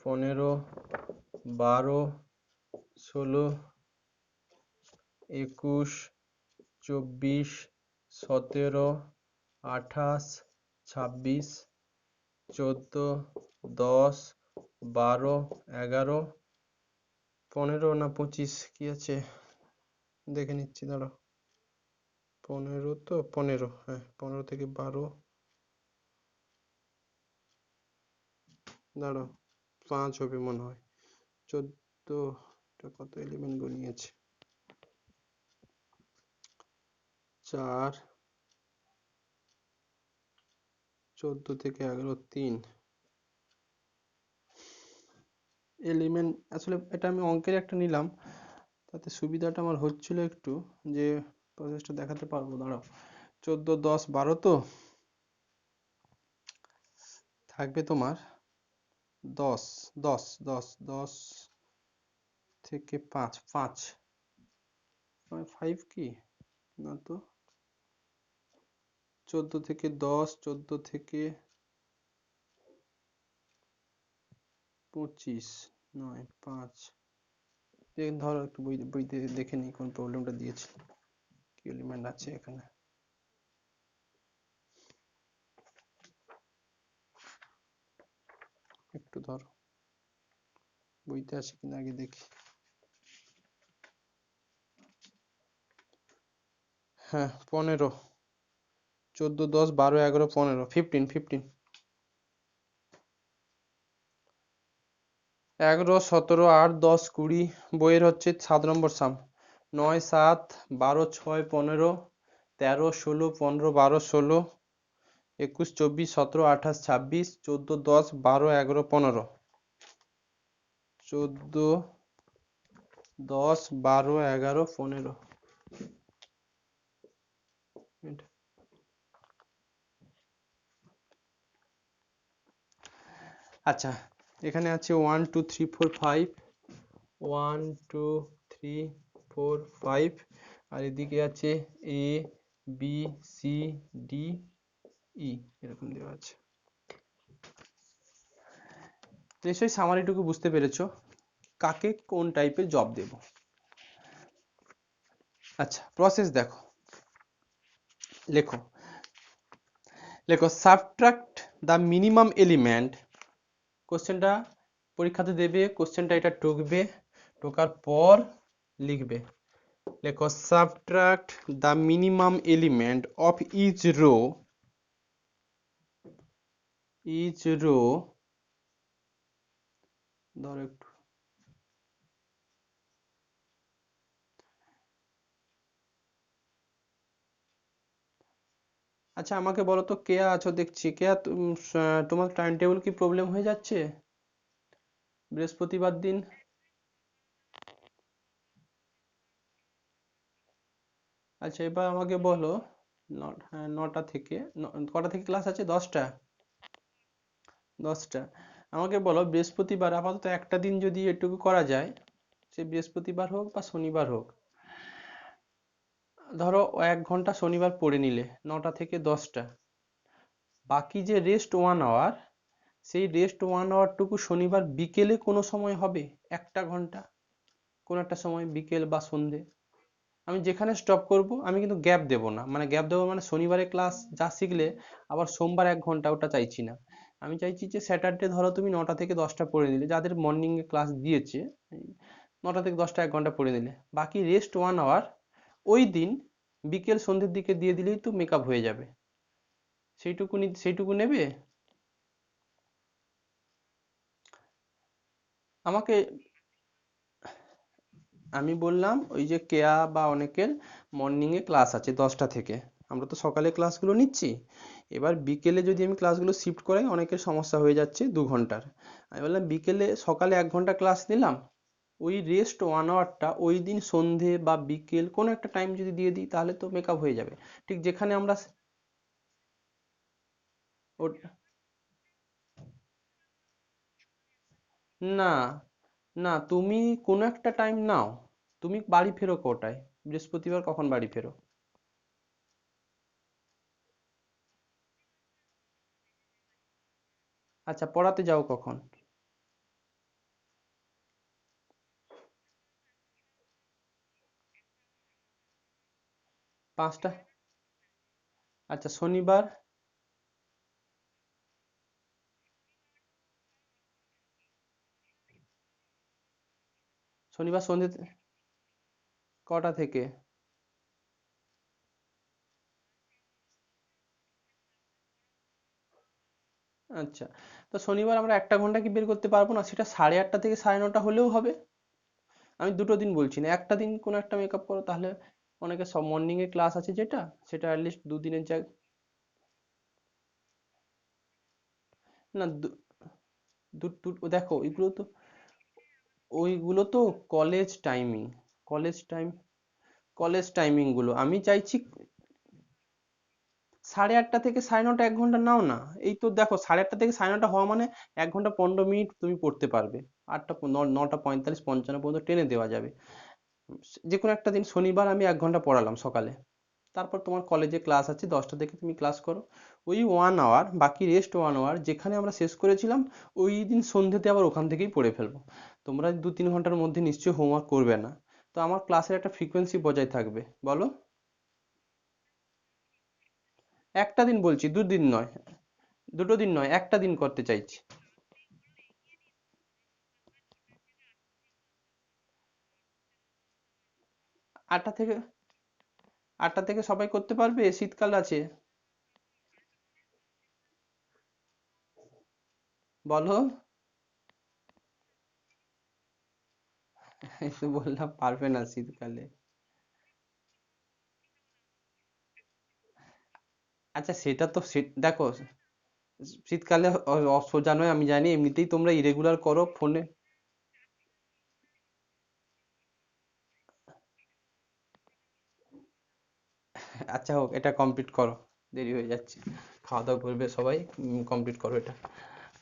15 12 16 21 24 17 28 26 14 10 12 11 15 না 25 কি আছে দেখে নিচ্ছি, দাঁড়াও। 15 তো 15, হ্যাঁ 15 থেকে 12, দাঁড়াও 5 হবে মনে হয়। 14, কত এলিমেন্ট গনিয়েছে, 4, 14 থেকে 11 3 এলিমেন্ট। আসলে এটা আমি অঙ্কের একটা নিলাম, তাতে সুবিধাটা আমার হচ্ছিল একটু, যে প্রসেসটা দেখাতে পারবো। দাঁড়াও, 14 10 12 তো থাকবে তোমার 10 10 10 10 থেকে 5 5 5 কি না তো, 14 থেকে 10 14 থেকে 25 9 5, ধরো একটু বইতে দেখে নিই কোন প্রবলেমটা দিয়েছে, কি এলিমেন্ট আছে এখানে। একটু ধরো, বইতে আছে কিনা আগে দেখি। হ্যাঁ 15, 14 10 12 11 15 15 15 11 17 8 10 20 বইয়ের হচ্ছে 7 নম্বর সাম। 9 7 12 6 15 13 16 15 12 16 21 24 17 28 26 14 10 12 11 15 14 10 12 11 15। আচ্ছা, এখানে আছে 1 2 3 4 5, 1 2 3 4 5, আর এদিকে আছে A B C D E, এরকম দেওয়া আছে। নিশ্চয়ই সামারিটুকু বুঝতে পেরেছো কাকে কোন টাইপের জব দেব। আচ্ছা, প্রসেস দেখো, লেখো লেখো সাবট্রাক্ট দ্য মিনিমাম এলিমেন্ট। কোশ্চেনটা পরীক্ষাতে দেবে, কোশ্চেনটা এটা টুকবে, টোকার পর লিখবে। লেখো subtract the minimum element of each row ধরো একটু। আচ্ছা আমাকে বলো তো, কেয়া আছো দেখছি, কেয়া তোমার টাইম টেবিল কি প্রবলেম হয়ে যাচ্ছে বৃহস্পতিবার দিন? আচ্ছা এবার আমাকে বলো, হ্যাঁ 9টা থেকে কটা থেকে ক্লাস আছে? 10টা? 10টা। আমাকে বলো বৃহস্পতিবার আপাতত একটা দিন যদি এটুকু করা যায়, সে বৃহস্পতিবার হোক বা শনিবার হোক, ধরো 1 ঘন্টা শনিবার পড়ে নিলে 9টা থেকে 10টা, বাকি যে রেস্ট 1 আওয়ার, সেই রেস্ট 1 আওয়ারটুকু শনিবার বিকেলে কোনো সময় হবে, 1 ঘন্টা কোনো একটা সময় বিকেল বা সন্ধে। আমি যেখানে স্টপ করব আমি কিন্তু গ্যাপ দেব না, মানে গ্যাপ দেবো মানে শনিবারে ক্লাস যা শিখলে আবার সোমবার 1 ঘন্টা, ওটা চাইছি না। আমি চাইছি যে স্যাটারডে ধরো তুমি 9টা থেকে 10টা পড়ে নিলে, যাদের মর্নিং এ ক্লাস দিয়েছে 9টা থেকে 10টা 1 ঘন্টা পড়ে নিলে, বাকি রেস্ট 1 আওয়ার ওই দিন বিকেল সন্ধ্যের দিকে দিয়ে দিলেই তো মেকআপ হয়ে যাবে। সেইটুকু নেবে। আমাকে আমি বললাম ওই যে কেয়া বা অনেকের মর্নিং এ ক্লাস আছে 10টা থেকে, আমরা তো সকালে ক্লাসগুলো নিচ্ছি, এবার বিকেলে যদি আমি ক্লাসগুলো শিফট করাই অনেকের সমস্যা হয়ে যাচ্ছে 2 ঘন্টার। আমি বললাম বিকেলে সকালে 1 ঘন্টা ক্লাস নিলাম, ওই রেস্ট 1 আওয়ারটা ওই দিন সন্ধে বা বিকেল কোনো একটা টাইম যদি দিয়ে দিই তাহলে তো মেকআপ হয়ে যাবে। ঠিক যেখানে আমরা ও- না, না, তুমি কোনো একটা টাইম নাও, তুমি বাড়ি ফেরো কটায়, বৃহস্পতিবার কখন বাড়ি ফেরো? আচ্ছা, পড়াতে যাও কখন? 5টা? আচ্ছা, শনিবার? শনিবার সন্ধ্যে কটা থেকে? আচ্ছা, তো শনিবার আমরা 1 ঘন্টা কি বের করতে পারবো না? সেটা 8:30 থেকে 9:30 হলেও হবে। আমি দুটো দিন বলছি না, একটা দিন কোনো একটা মেকআপ করো তাহলে। অনেকে সব মর্নিং এ ক্লাস আছে যেটা, সেটা অ্যাটলিস্ট দুদিনের জায়গা। না, দেখো ওইগুলো তো college timing, college time, college timing গুলো আমি চাইছি 8:30 থেকে 9:30 1 ঘন্টা নাও না। এই তো দেখো 8:30 থেকে 9:30 হওয়া মানে 1 ঘন্টা 15 মিনিট তুমি পড়তে পারবে। 9টা 45 55 পর্যন্ত টেনে দেওয়া যাবে। যে কোনো একটা দিন শনিবার আমি 1 ঘন্টা পড়ালাম সকালে, তারপর তোমার কলেজে ক্লাস আছে 10টা থেকে তুমি ক্লাস করো, ওই 1 আওয়ার বাকি রেস্ট 1 আওয়ার যেখানে আমরা শেষ করেছিলাম ওই দিন সন্ধ্যেতে আবার ওখান থেকেই পড়ে ফেলবো। তোমরা 2-3 ঘন্টার মধ্যে নিশ্চয়ই হোমওয়ার্ক করবে না, তো আমার ক্লাসের একটা ফ্রিকোয়েন্সি বজায় থাকবে, বলো? একটা দিন বলছি, দুদিন নয়, দুটো দিন নয়, একটা দিন করতে চাইছি। 8টা থেকে, 8টা থেকে সবাই করতে পারবে? শীতকাল আছে, বলো? এই তো বললাম পারবে না শীতকালে। আচ্ছা, সেটা তো দেখো, শীতকালে সোজা নয় আমি জানি, এমনিতেই তোমরা ইরেগুলার করো ফোনে। আচ্ছা হোক, এটা কমপ্লিট করো, দেরি হয়ে যাচ্ছে, খাওয়া দাওয়া করবে সবাই, কমপ্লিট করো এটা।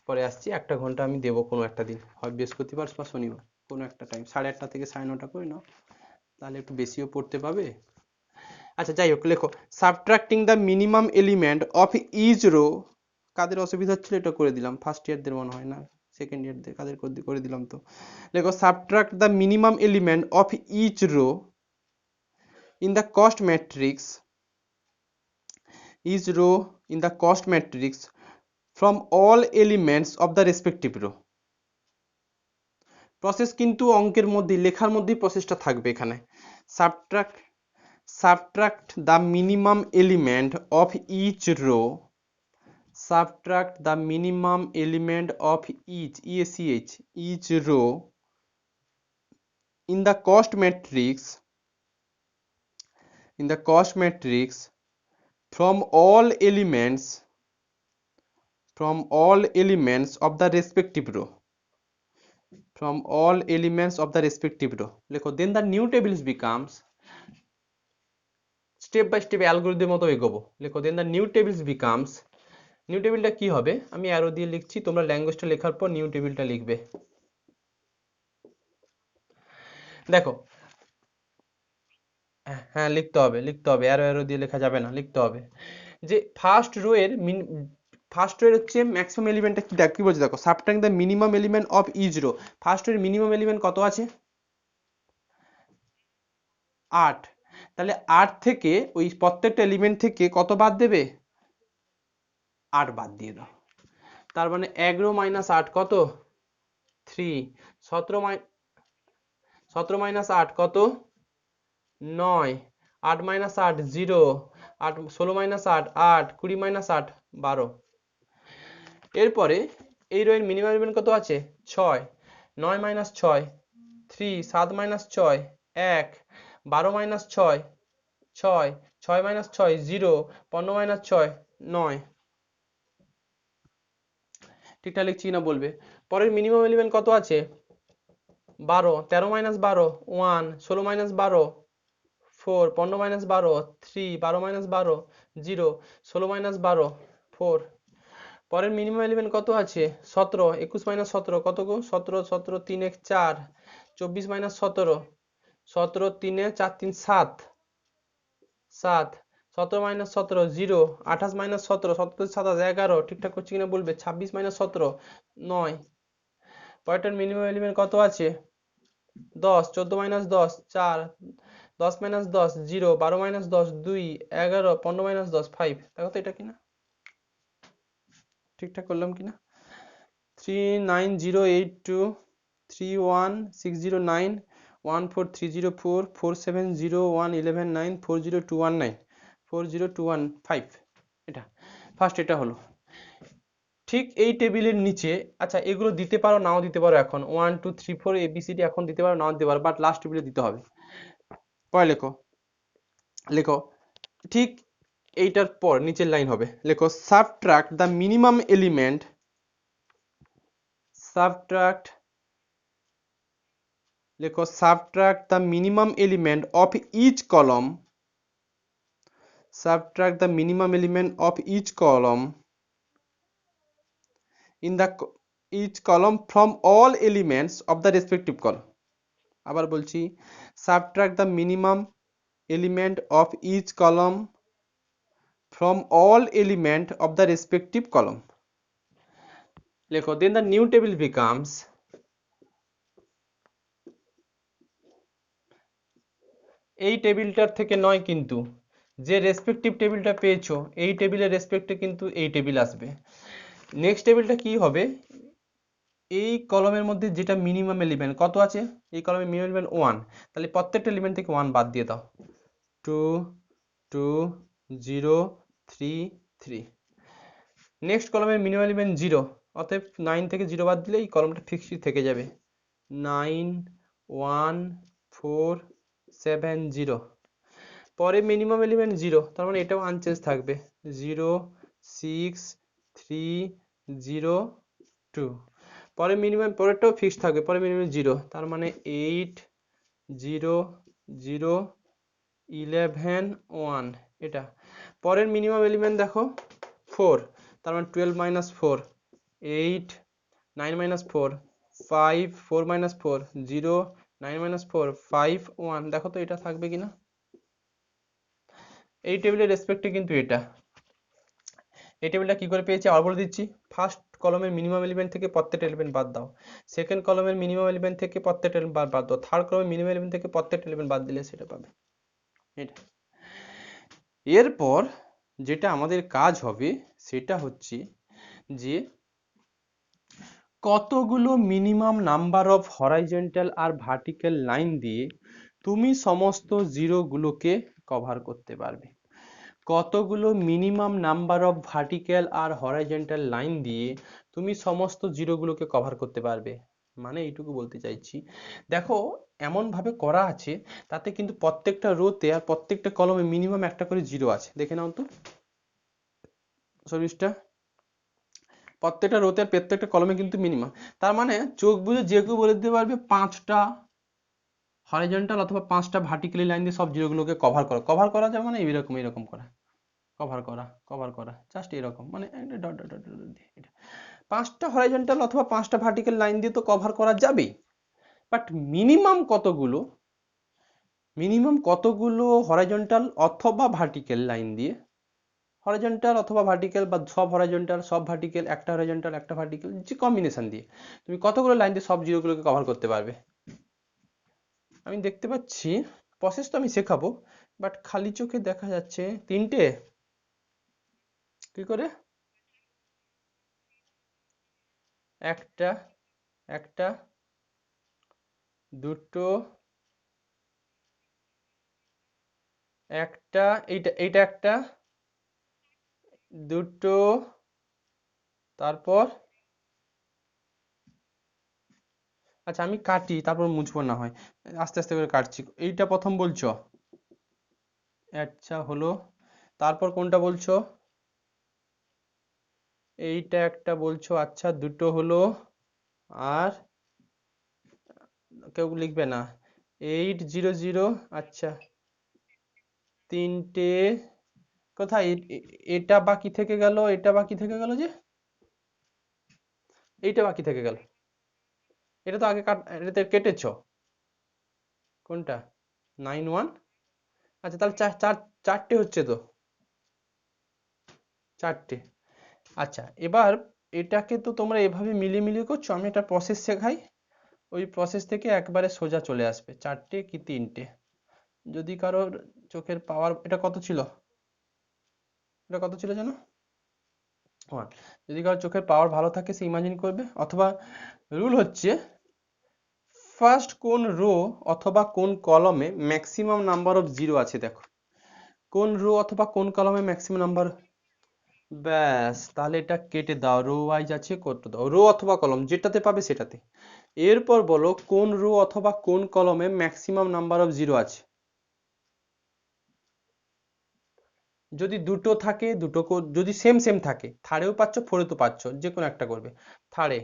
পরে আসছি, 1 ঘন্টা আমি দেবো কোনো একটা দিন, হয় বৃহস্পতিবার বা শনিবার, কোনো একটা টাইম 8:30 থেকে 9:30 করে নাও, তাহলে একটু বেশিও পড়তে পাবে। আচ্ছা যাই হোক, লেখো subtracting the minimum element of each row. কাদের অসুবিধা হচ্ছিল এটা করে দিলাম, ফার্স্ট ইয়ারদের মনে হয় না, সেকেন্ড ইয়ারদের কাদের করে দিলাম তো। লেখো subtract the minimum element of each row in the cost matrix, each row in the cost matrix from all elements of the respective row। Process কিন্তু অঙ্কের মধ্যে লেখার মধ্যেই প্রসেসটা থাকবে এখানে। Subtract, subtract the minimum element of each row, subtract the minimum element of each row in the cost matrix, in the cost matrix from all elements, from all elements of the respective row, from all elements of the respective row। লেখো then the new tables becomes, step by step অ্যালগরিদমের মতো এগোবো। লেখো then the new tables becomes, new টেবিলটা কি হবে আমি arrow দিয়ে লিখছি, তোমরা ল্যাঙ্গুয়েজটা লেখার পর নিউ টেবিলটা লিখবে। দেখো, হ্যাঁ লিখতে হবে, লিখতে হবে, অ্যারো অ্যারো দিয়ে লেখা যাবে না, লিখতে হবে যে ফার্স্ট রো এর হচ্ছে ম্যাক্সিমাম এলিমেন্টটা কি, দেখ কি বলছে, দেখো subtract the minimum element of each row, first row এর মিনিমাম এলিমেন্ট কত আছে? 8। তাহলে 8 থেকে ওই প্রত্যেকটা এলিমেন্ট থেকে কত বাদ দেবে? 8 বাদ দিয়ে দাও। তার মানে 11 মাইনাস 8 কত? 3। 17 17 মাইনাস 8 কত? 9। 8 মাইনাস 8 0। 8 16 minus 8 8, 20 minus 8 12। এরপরে এই রো এর মিনিমাম এলিমেন্ট কত আছে? 6। 9 minus 6 3, 7 minus 6 1, 12 minus 6 6, 6 minus 6 0, 15 minus 6 9। ঠিকঠাক লিখছি না বলবে। পরের মিনিমাম এলিমেন্ট কত আছে? 12, 13 minus 12 1, 16 minus 12 4, 15 minus 12 3, 12 minus 12 0, 16 minus 12 4। পরের মিনিমাম এলিমেন্ট কত আছে? 17, 21 মাইনাস 17 কত গো? 17, 17 3 1 4, 24 মাইনাস 17 17 3 4 3 7 7, 17 মাইনাস 17 0, 28 মাইনাস 17 17 27 11। ঠিকঠাক করছি কিনা বলবে। 26 মাইনাস 17 9। পরেরটার মিনিমাম এলিমেন্ট কত আছে? 10, 14 মাইনাস 10 4, 10 মাইনাস 10 0, 12 মাইনাস 10 2, 11, 15 মাইনাস 10 5। দেখো তো এটা কিনা, ঠিকঠাক করলাম কিনা। 39082 31609 14304 4701 119 40219 40215। এটা ফার্স্ট, এটা হলো। ঠিক এই টেবিলের নিচে, আচ্ছা এগুলো দিতে পারো নাও দিতে পারো, এখন 1 2 3 4 ABCD এখন দিতে পারো নাও দিতে পারো, বাট লাস্ট টেবিলে দিতে হবে। পরে লেখো, লেখো ঠিক এইটার পর নিচের লাইন হবে, লেখো subtract the minimum element, subtract, লেখো subtract the minimum element of each column, subtract the minimum element of each column in the each column from all elements of the respective column। আবার বলছি, subtract the minimum element of each column from all element of the respective column। লেখো then the new table becomes, এই টেবিলটার থেকে নয় কিন্তু, যে respective টেবিলটা পেয়েছো এই টেবিলের রেসপেক্টে কিন্তু এই টেবিল আসবে। নেক্সট টেবিলটা কি হবে? এই কলমের মধ্যে যেটা মিনিমাম এলিমেন্ট কত আছে, এই কলমের মিনিমাম এলিমেন্ট 1, তাহলে প্রত্যেকটা এলিমেন্ট থেকে 1 বাদ দিয়ে দাও। 2 2 0 3 3। নেক্সট কলমের মিনিমাম এলিমেন্ট 0, অতএব 9 থেকে 0 বাদ দিলে এই কলমটা ফিক্সড থেকে যাবে। 9 1 4 7 0। পরে মিনিমাম এলিমেন্ট 0, তার মানে এটাও আনচেঞ্জ থাকবে। 0 6 3 0 2। পরে মিনিমাম, পরেরটাও ফিক্সড থাকবে, পরে মিনিমাম 0, তার মানে 8 0 0 11 1। এটা পরের মিনিমাম এলিমেন্ট দেখো 4, তার মানে 12 মাইনাস 4 8, 9 মাইনাস 4 5, 4 মাইনাস 4 0, 9 মাইনাস 4 5 1। দেখো তো এটা থাকবে কিনা। এই টেবিলের রেসপেক্টে কিন্তু এটা, এই টেবিলটা কি করে পেয়েছি আবার বলে দিচ্ছি। ফার্স্ট কলমের মিনিমাম এলিমেন্ট থেকে প্রত্যেকটা এলিমেন্ট বাদ দাও, সেকেন্ড কলমের মিনিমাম এলিমেন্ট থেকে প্রত্যেকটা এলিমেন্ট বাদ দাও, থার্ড কলমের মিনিমাম এলিমেন্ট থেকে প্রত্যেকটা এলিমেন্ট বাদ দিলে সেটা পাবে। এটা এরপর যেটা আমাদের কাজ হবে সেটা হচ্ছে যে কতগুলো মিনিমাম নাম্বার অফ হরাইজন্টাল আর ভার্টিক্যাল লাইন দিয়ে তুমি সমস্ত জিরোগুলোকে কভার করতে পারবে। কতগুলো মিনিমাম নাম্বার অফ ভার্টিক্যাল আর হরাইজন্টাল লাইন দিয়ে তুমি সমস্ত জিরোগুলোকে কভার করতে পারবে, মানে এইটুকু বলতে চাইছি। দেখো এমন ভাবে করা আছে তাতে কিন্তু প্রত্যেকটা রোতে আর প্রত্যেকটা কলমে মিনিমাম একটা করে জিরো আছে। দেখে নাও তো সর্বিসটা, প্রত্যেকটা রোতে আর প্রত্যেকটা কলমে কিন্তু মিনিমাম, তার মানে চোখ বুঝে যে কেউ বলে দিতে পারবে 5টা হরাইজন্টাল অথবা 5টা ভার্টিক্যালি লাইন দিয়ে সব জিরোগুলোকে কভার করা। কভার করা যায় মানে এইরকম এরকম করা, কভার করা কভার করা, জাস্ট এরকম, মানে ডট ডট ডট দিয়ে এটা 5টা হরাইজন্টাল অথবা 5টা ভার্টিক্যাল লাইন দিয়ে তো কভার করা যাবে, বাট মিনিমাম কতগুলো, মিনিমাম কতগুলো হরাইজন্টাল অথবা ভার্টিক্যাল লাইন দিয়ে, হরাইজন্টাল অথবা ভার্টিক্যাল বা সব হরাইজন্টাল সব ভার্টিক্যাল, একটা হরাইজন্টাল একটা ভার্টিক্যাল, যে কম্বিনেশন দিয়ে তুমি কতগুলো লাইন দিয়ে সব জিরোগুলোকে কভার করতে পারবে। আমি দেখতে পাচ্ছি প্রসেস তো আমি শেখাবো, বাট খালি চোখে দেখা যাচ্ছে 3টে। কি করে? একটা, একটা, দুটো, একটা, এইটা এইটা একটা, দুটো, তারপর আচ্ছা আমি কাটি, তারপর মুছবো না হয়, আস্তে আস্তে করে কাটছি। এইটা প্রথম বলছো, আচ্ছা হলো। তারপর কোনটা বলছো? এইটা একটা বলছো, আচ্ছা দুটো হলো। আর কেউ লিখবে না? 800, আচ্ছা তিনটে। কোথায় এটা বাকি থেকে গেল, এটা বাকি থেকে গেল যে, এইটা বাকি থেকে গেল। এটা তো আগে এটাতে কেটেছো। কোনটা? 91। আচ্ছা তাহলে চারটে হচ্ছে তো, চারটে। আচ্ছা এবার এটাকে তো তোমরা এভাবে মিলিয়ে মিলিয়ে করছো, আমি একটা প্রসেস শেখাই, ওই প্রসেস থেকে একবারে সোজা চলে আসবে। চারটে কি তিনটে? যদি কারোর চোখের পাওয়ার, এটা কত ছিল, এটা কত ছিল জানো? 1। যদি কারোর চোখের পাওয়ার ভালো থাকে সে ইমাজিন করবে, অথবা রুল হচ্ছে ফার্স্ট কোন রো অথবা কোন কলমে ম্যাক্সিমাম নাম্বার অফ জিরো আছে দেখো, কোন রো অথবা কোন কলমে ম্যাক্সিমাম নাম্বার। ব্যাস, তাহলে এটা কেটে দাও, রো ওয়াইজ আছে করতে দাও, রো অথবা কলম যেটাতে পাবে সেটাতে। এরপর বলো কোন রো অথবা কোন কলমে ম্যাক্সিমাম নাম্বার অফ জিরো আছে। যদি দুটো থাকে দুটো, যদি সেম সেম থাকে, থার্ডেও পাচ্ছ ফোরেও পাচ্ছ, যে কোনো একটা করবে। থার্ডে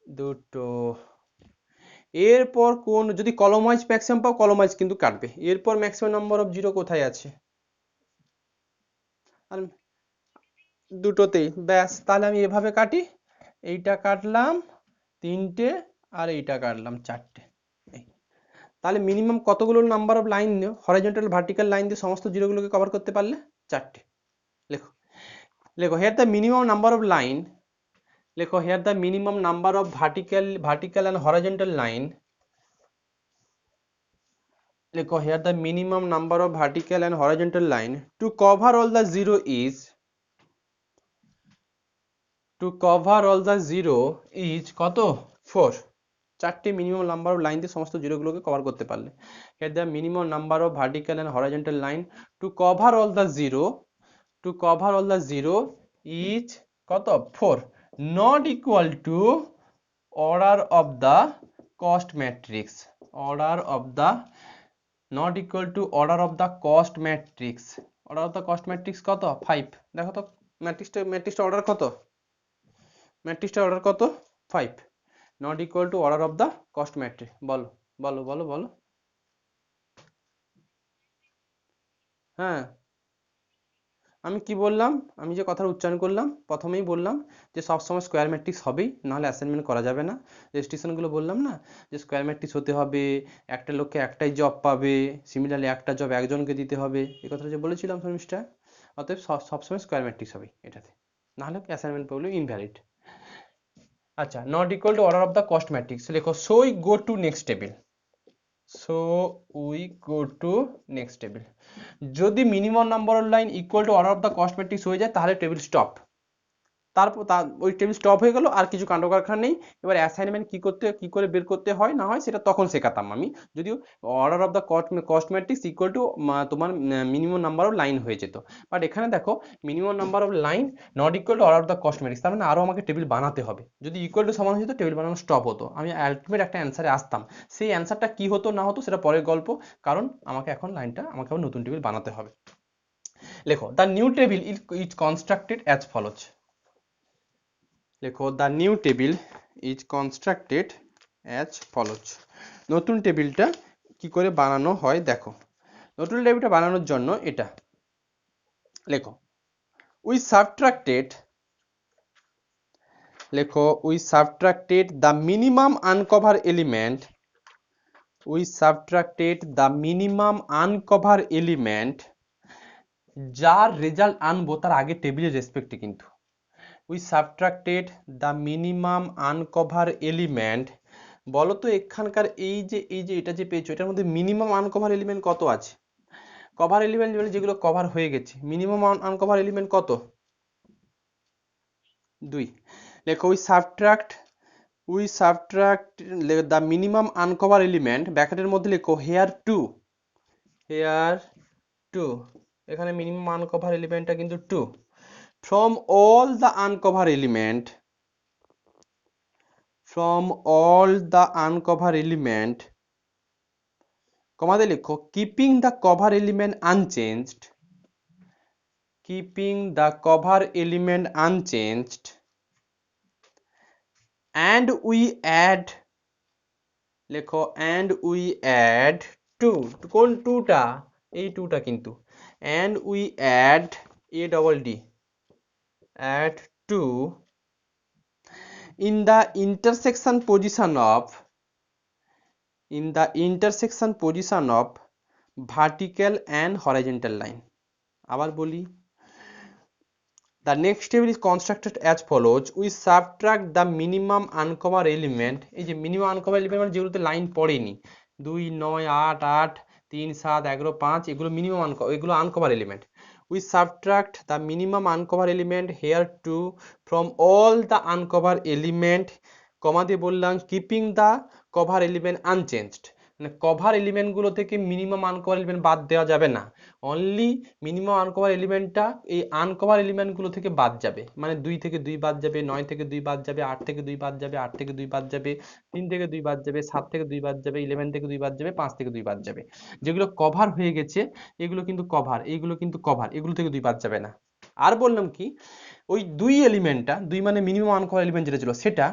দুটো। এরপর কোন, যদি কলম ওয়াইজ ম্যাক্সিমাম পাও কলম ওয়াইজ কিন্তু কাটবে। এরপর ম্যাক্সিমাম নাম্বার অফ জিরো কোথায় আছে? আর দুটোতেই। ব্যাস, তাহলে আমি এভাবে কাটি, এইটা কাটলাম তিনটে, আর এইটা কাটলাম চারটে। এই। তাহলে মিনিমাম কতগুলো number of line horizontal vertical line দিয়ে সমস্ত জিরোগুলোকে কভার করতে পারলে? চারটে। লেখো, লেখো here the minimum number of line, লেখো here the minimum number of vertical and horizontal line, লেখো here the minimum number of vertical and horizontal line to cover all the zero is, to cover all the zero is কত? 4। চারটে minimum number of line দিয়ে সমস্ত জিরোগুলোকে cover করতে পারলে। Here the minimum number of vertical and horizontal line to cover all the zero, to cover all the zero is কত? 4। Not equal to order of the cost matrix, order of the, not equal to order of the cost matrix. Order of the cost matrix কত? 5। দেখো তো ম্যাট্রিক্সটা order কত, ম্যাট্রিক্সটা order কত? 5। Not equal to order of the cost matrix. বলো বলো বলো বলো। হ্যাঁ, আমি কি বললাম? আমি যে কথার উচ্চারণ করলাম প্রথমেই বললাম যে সবসময় স্কোয়ার ম্যাট্রিক্স হবেই, নাহলে অ্যাসাইনমেন্ট করা যাবে না। রেস্ট্রিকশনগুলো বললাম না, যে স্কোয়ার ম্যাট্রিক্স হতে হবে, একটা লোককে একটাই জব পাবে, সিমিলারলি একটা জব একজনকে দিতে হবে, এই কথাটা যে বলেছিলাম শর্মিষ্ঠা। অতএব সবসময় স্কোয়ার ম্যাট্রিক্স হবে এটাতে, নাহলে অ্যাসাইনমেন্ট প্রবলেম ইনভ্যালিড। আচ্ছা, not equal to order of the cost matrix, লেখো so we go to next table, so we go to next table. যদি minimum number of line equal to order of the cost matrix হয়ে যায় তাহলে table stop. তারপর ওই table stop হয়ে গেল, আর কিছু কাণ্ড কারখানা নেই। এবার অ্যাসাইনমেন্ট কি করে বের করতে হয় না হয় সেটা তখন শেখাতাম আমি, যদিও order of the cost matrix equal to তোমার মিনিমাম নাম্বার অফ লাইন হয়ে যেত। বাট এখানে দেখো minimum number of line not equal to order of the cost matrix, তার মানে আরও আমাকে টেবিল বানাতে হবে। যদি ইকুয়াল টু সমান হতো টেবিল বানানো স্টপ হতো, আমি আলটিমেট একটা অ্যান্সারে আসতাম। সেই অ্যান্সারটা কি হতো না হতো সেটা পরের গল্প, কারণ আমাকে এখন লাইনটা, আমাকে আবার নতুন টেবিল বানাতে হবে। লেখো the new table is constructed as follows, লেখো the new table is constructed as follows. নতুন টেবিলটা কি করে বানানো হয় দেখো। নতুন টেবিলটা বানানোর জন্য এটা লেখো, উই সাবট্রাক্টেড, লেখো we subtracted the minimum uncover element, we subtracted the minimum uncover element, যার রেজাল্ট আনবো তার আগে টেবিলের রেসপেক্টে কিন্তু। We subtracted the minimum uncover element. বলো তো এখানকার এই যে এটা যে পেয়েছো, এটার মধ্যে মিনিমাম আনকভার এলিমেন্ট কত আছে? কভার এলিমেন্ট যেগুলো কভার হয়ে গেছে, মিনিমাম আনকভার এলিমেন্ট কত? 2। লেখো we subtract the minimum uncover element, ব্র্যাকেটের মধ্যে লেখো হেয়ার টু, হেয়ার টু, এখানে মিনিমাম আনকভার এলিমেন্টটা কিন্তু 2, from all the uncover element, from all the uncovered element, কমাতে লিখো keeping the cover element unchanged, keeping the cover element unchanged, and we add, লেখো and we add two, কোন টুটা, এই টুটা কিন্তু, and we add a double d, add two in the intersection position of, in the intersection position of vertical and horizontal line. আবার বলি, the next table is constructed as follows, we subtract the minimum uncovered element, এই যে minimum uncovered element মানে যেগুলোতে line পড়েনি, 2 9 8 8 3 7 11 5, এগুলো minimum এগুলো uncover element, we subtract the minimum uncovered element here too from all the uncovered element, কমা দিয়ে বললাম keeping the cover element unchanged, মানে কভার এলিমেন্ট গুলো থেকে মিনিমাম আনকভার এলিমেন্ট বাদ দেওয়া যাবে না, অনলি মিনিমাম আনকভার এলিমেন্টটা এই আনকভার এলিমেন্ট গুলো থেকে বাদ যাবে, মানে 2 থেকে 2 বাদ যাবে, 9 থেকে 2 বাদ যাবে, 8 থেকে 2 বাদ যাবে, 8 থেকে 2 বাদ যাবে, 3 থেকে 2 বাদ যাবে, 7 থেকে 2 বাদ যাবে, 11 থেকে 2 বাদ যাবে, 5 থেকে 2 বাদ যাবে, যেগুলো কভার হয়ে গেছে এগুলো কিন্তু কভার, এইগুলো কিন্তু কভার, এগুলো থেকে 2 বাদ যাবে না। আর বললাম কি, ওই 2 এলিমেন্টটা, 2 মানে মিনিমাম আনকভার এলিমেন্ট যেটা ছিল সেটা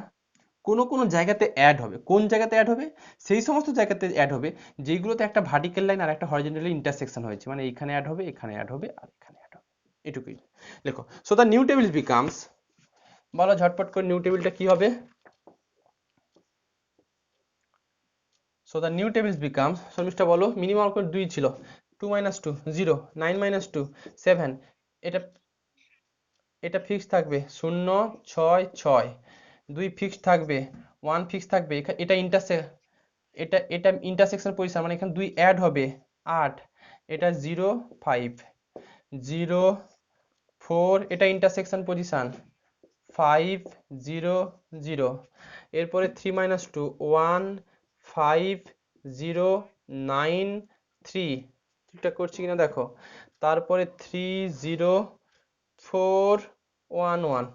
কোনো কোনো জায়গাতে অ্যাড হবে, কোন জায়গাতে অ্যাড হবে, সেই সমস্ত জায়গাতে অ্যাড হবে যেগুলোতে একটা ভার্টিক্যাল লাইন আর একটা হরিজন্টাল ইন্টারসেকশন হয়েছে, মানে এইখানে অ্যাড হবে, এখানে অ্যাড হবে, আর এখানে অ্যাড হবে, এটুকুই লেখো। So the new table becomes, বলো ঝটপট করে নিউ টেবিলটা কি হবে। So the new tables becomes, Sharmistha বলো, মিনিমাম করে 2 ছিল, 2 - 2 0, 9 - 2 7, এটা এটা ফিক্স থাকবে 0 6 6, 2 ফিক্স থাকবে, 1 ফিক্স থাকবে, এটা এটা ইন্টারসেকশন পজিশন, মানে এখানে 2 অ্যাড হবে 8, এটা 0 5 0 4, এটা ইন্টারসেকশন পজিশন 5 0 0, এরপরে 3 - 2 1 5 0 9 3, ঠিকঠাক করছি কিনা দেখো, তারপরে 3 0 4 1 1,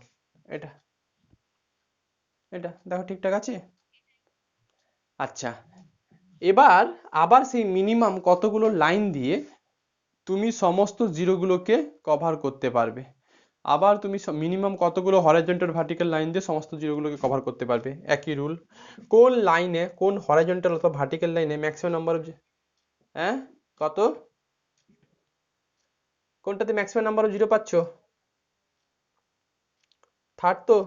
এটা এটা দেখো ঠিকঠাক আছে। আচ্ছা, এবার আবার সেই মিনিমাম কতগুলো লাইন দিয়ে তুমি সমস্ত জিরোগুলোকে কভার করতে পারবে, আবার তুমি মিনিমাম কতগুলো হরাইজন্টাল ভার্টিক্যাল লাইন দিয়ে সমস্ত জিরোগুলোকে কভার করতে পারবে, একই রুল। কোন লাইনে, কোন হরাইজন্টাল অথবা ভার্টিক্যাল লাইনে ম্যাক্সিমাম নাম্বার অফ, হ্যাঁ কত, কোনটাতে ম্যাক্সিমাম নাম্বার অফ জিরো পাচ্ছ, থার্ড তো,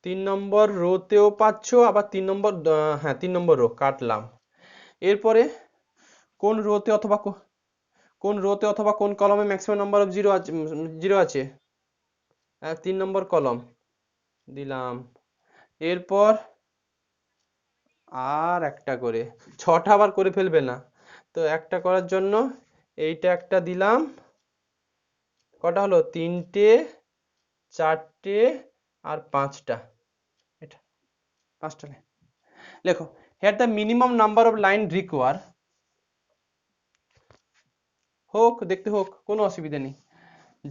3 নম্বর রোতেও পাচ্ছ, আবার 3 নম্বর, হ্যাঁ 3 নম্বর রো কাটলাম, এরপরে কোন রোতে অথবা কোন রোতে অথবা কোন কলমে ম্যাক্সিমাম নাম্বার অফ জিরো আছে, 3 নম্বর কলম দিলাম, এরপর আর একটা করে, 6টা আবার করে ফেলবে না তো, একটা করার জন্য এইটা একটা দিলাম, কটা হলো, 3টে 4টে আর 5টা, এটা 5টা লেখো। Here the minimum number of line require, হোক দেখতে হোক, কোনো অসুবিধা নেই,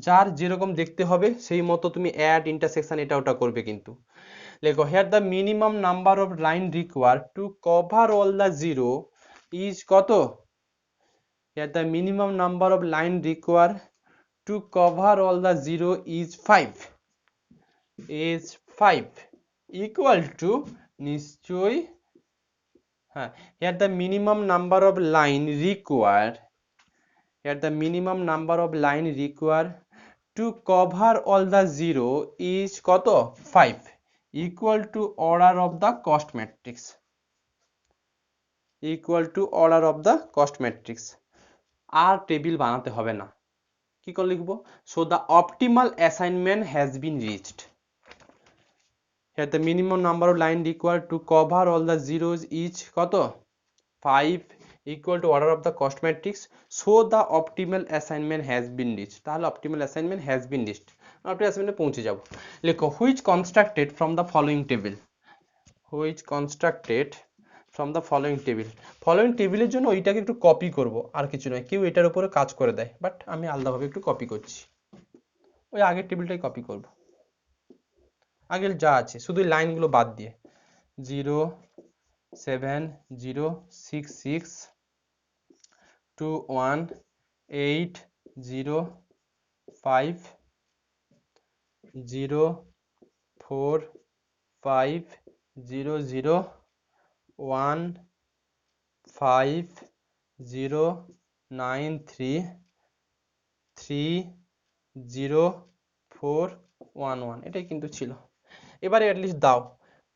যার যেরকম দেখতে হবে সেই মতো তুমি অ্যাড ইন্টারসেকশন এটা ওটা করবে কিন্তু। লেখো here the minimum number of line require to cover all the zero is কত, here the minimum number of line require to cover all the zero is 5, is 5 equal to, নিশ্চয়ই, হ্যাঁ, here the minimum number of line required, here the minimum number of line required to cover all the zero is কত 5, equal to order of the cost matrix, equal to order of the cost matrix, আর table বানাতে হবে না, কি করে লিখবো, so the optimal assignment has been reached, here the minimum number of line required to cover all the zeros is কত 5, equal to order of the cost matrix, so the optimal assignment has been reached, তাহলে optimal assignment has been reached, optimal assignment এ পৌঁছে যাব। লেখো which constructed from the following table, which constructed from the following table, following টেবিলের জন্য ওইটাকে একটু copy করব, আর কিছু নয়, কেউ এটার উপরে কাজ করে দেয়, বাট আমি আলাদাভাবে একটু কপি করছি, ওই আগের টেবিলটাই কপি করব। আগের যা আছে শুধু লাইনগুলো বাদ দিয়ে 0 7 0 6 6 2 1 8 0 5 0 4 5 0 0 1 5 0 9 3 3 0 4 1 1 এটাই কিন্তু ছিল। এবারে অ্যাটলিস্ট দাও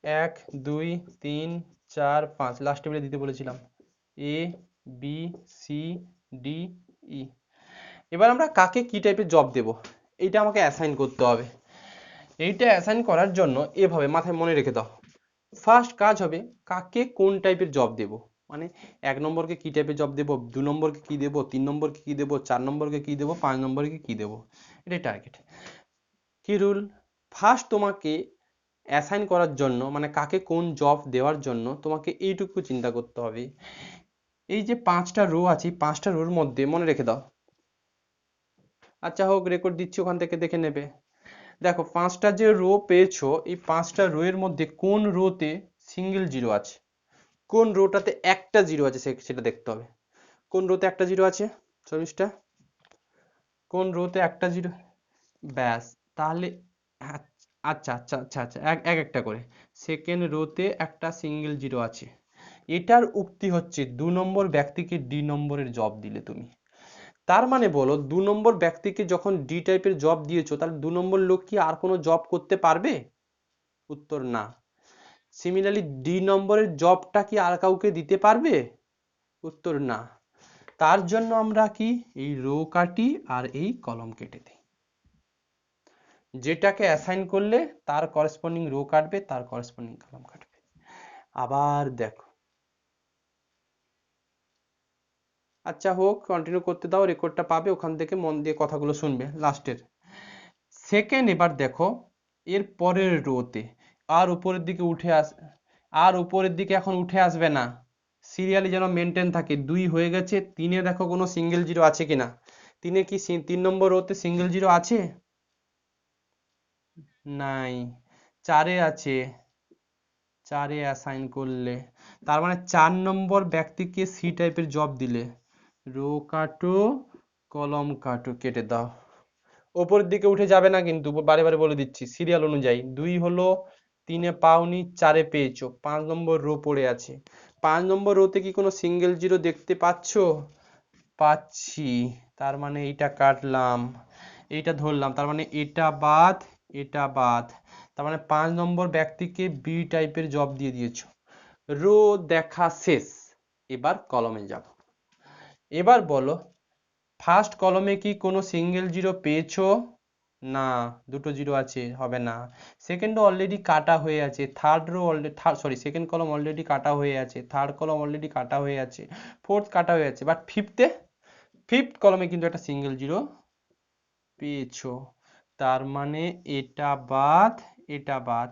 1 2 3 4 5 লাস্ট টেবিলে দিতে বলেছিলাম A B C D E. এবার আমরা কাকে কি টাইপের জব দেব এইটা আমাকে অ্যাসাইন করতে হবে। এইটা অ্যাসাইন করার জন্য এভাবে মাথায় মনে রেখে দাও, ফার্স্ট কাজ হবে কাকে কোন টাইপের জব দেব, মানে 1 নম্বরকে কি টাইপের জব দেব, 2 নম্বরকে কি দেব, 3 নম্বরকে কি দেব, 4 নম্বরকে কি দেব, 5 নম্বরকে কি দেব, এটাই টার্গেট। কি রুল, ফার্স্ট তোমাকে অ্যাসাইন করার জন্য মানে কাকে কোন জব দেওয়ার জন্য তোমাকে এইটুকু চিন্তা করতে হবে, এই যে 5টা রো আছে 5টা রোর মধ্যে মনে রেখে দাও, আচ্ছা হোক রেকর্ড দিচ্ছি ওখান থেকে দেখে নেবে। দেখো 5টা যে রো পেয়েছো এই 5টা রো এর মধ্যে কোন রোতে সিঙ্গেল জিরো আছে, কোন রোটাতে একটা জিরো আছে সেটা দেখতে হবে। কোন রোতে একটা জিরো আছে 24টা, কোন রোতে একটা জিরো, ব্যাস তাহলে আচ্ছা আচ্ছা আচ্ছা আচ্ছা এক একটা করে। সেকেন্ড রোতে একটা সিঙ্গেল জিরো আছে, এটার উক্তি হচ্ছে 2 নম্বর ব্যক্তিকে ডি নম্বরের জব দিলে তুমি, তার মানে বলো 2 নম্বর ব্যক্তিকে যখন ডি টাইপের জব দিয়েছো তাহলে 2 নম্বর লোক কি আর কোনো জব করতে পারবে, উত্তর না। সিমিলারলি ডি নম্বরের জবটা কি আর কাউকে দিতে পারবে, উত্তর না। তার জন্য আমরা কি এই রো কাটি আর এই কলম কেটে দিই, যেটাকে অ্যাসাইন করলে তার করেসপন্ডিং রো কাটবে তার করেসপন্ডিং কলম কাটবে। আবার দেখো, আচ্ছা হোক কন্টিনিউ করতে দাও, রেকর্ডটা পাবে ওখান থেকে মন দিয়ে কথাগুলো শুনবে লাস্টের। সেকেন্ড এবার দেখো এর পরের রোতে আর উপরের দিকে উঠে আর উপরের দিকে এখন উঠে আসবে না, সিরিয়ালি যেন মেনটেন থাকে। 2 হয়ে গেছে, 3-এ দেখো কোনো সিঙ্গেল জিরো আছে কিনা, 3-এ কি 3 নম্বর রোতে সিঙ্গেল জিরো আছে, নাই। 4-এ আছে, 4-এ অ্যাসাইন করলে তার মানে 4 নম্বর ব্যক্তিকে সি টাইপের জব দিলে রো কাটো কলম কাটো কেটে দাও। ওপরের দিকে উঠে যাবে না কিন্তু, বারে বারে বলে দিচ্ছি সিরিয়াল অনুযায়ী। 2 হলো, 3-এ পাওনি, 4-এ পেয়েছো, 5 নম্বর রো পড়ে আছে। 5 নম্বর রোতে কি কোনো সিঙ্গেল জিরো দেখতে পাচ্ছো, পাচ্ছি, তার মানে এইটা কাটলাম, এইটা ধরলাম, তার মানে এটা বাদ এটা বাদ, তার মানে 5 নম্বর ব্যক্তিকে বি টাইপের জব দিয়ে দিয়েছো। রো দেখা শেষ, এবার কলমে যাব। এবার বলো ফার্স্ট কলমে কি কোনো সিঙ্গেল জিরো পেয়েছো, না, দুটো জিরো আছে, হবে না। সেকেন্ড রো অলরেডি কাটা হয়ে আছে, third rho already sorry second কলম অলরেডি কাটা হয়ে আছে, থার্ড কলম অলরেডি কাটা হয়ে আছে, ফোর্থ কাটা হয়ে আছে, বাট ফিফথ কলমে কিন্তু একটা সিঙ্গেল জিরো পেয়েছো, তার মানে এটা বাদ এটা বাদ।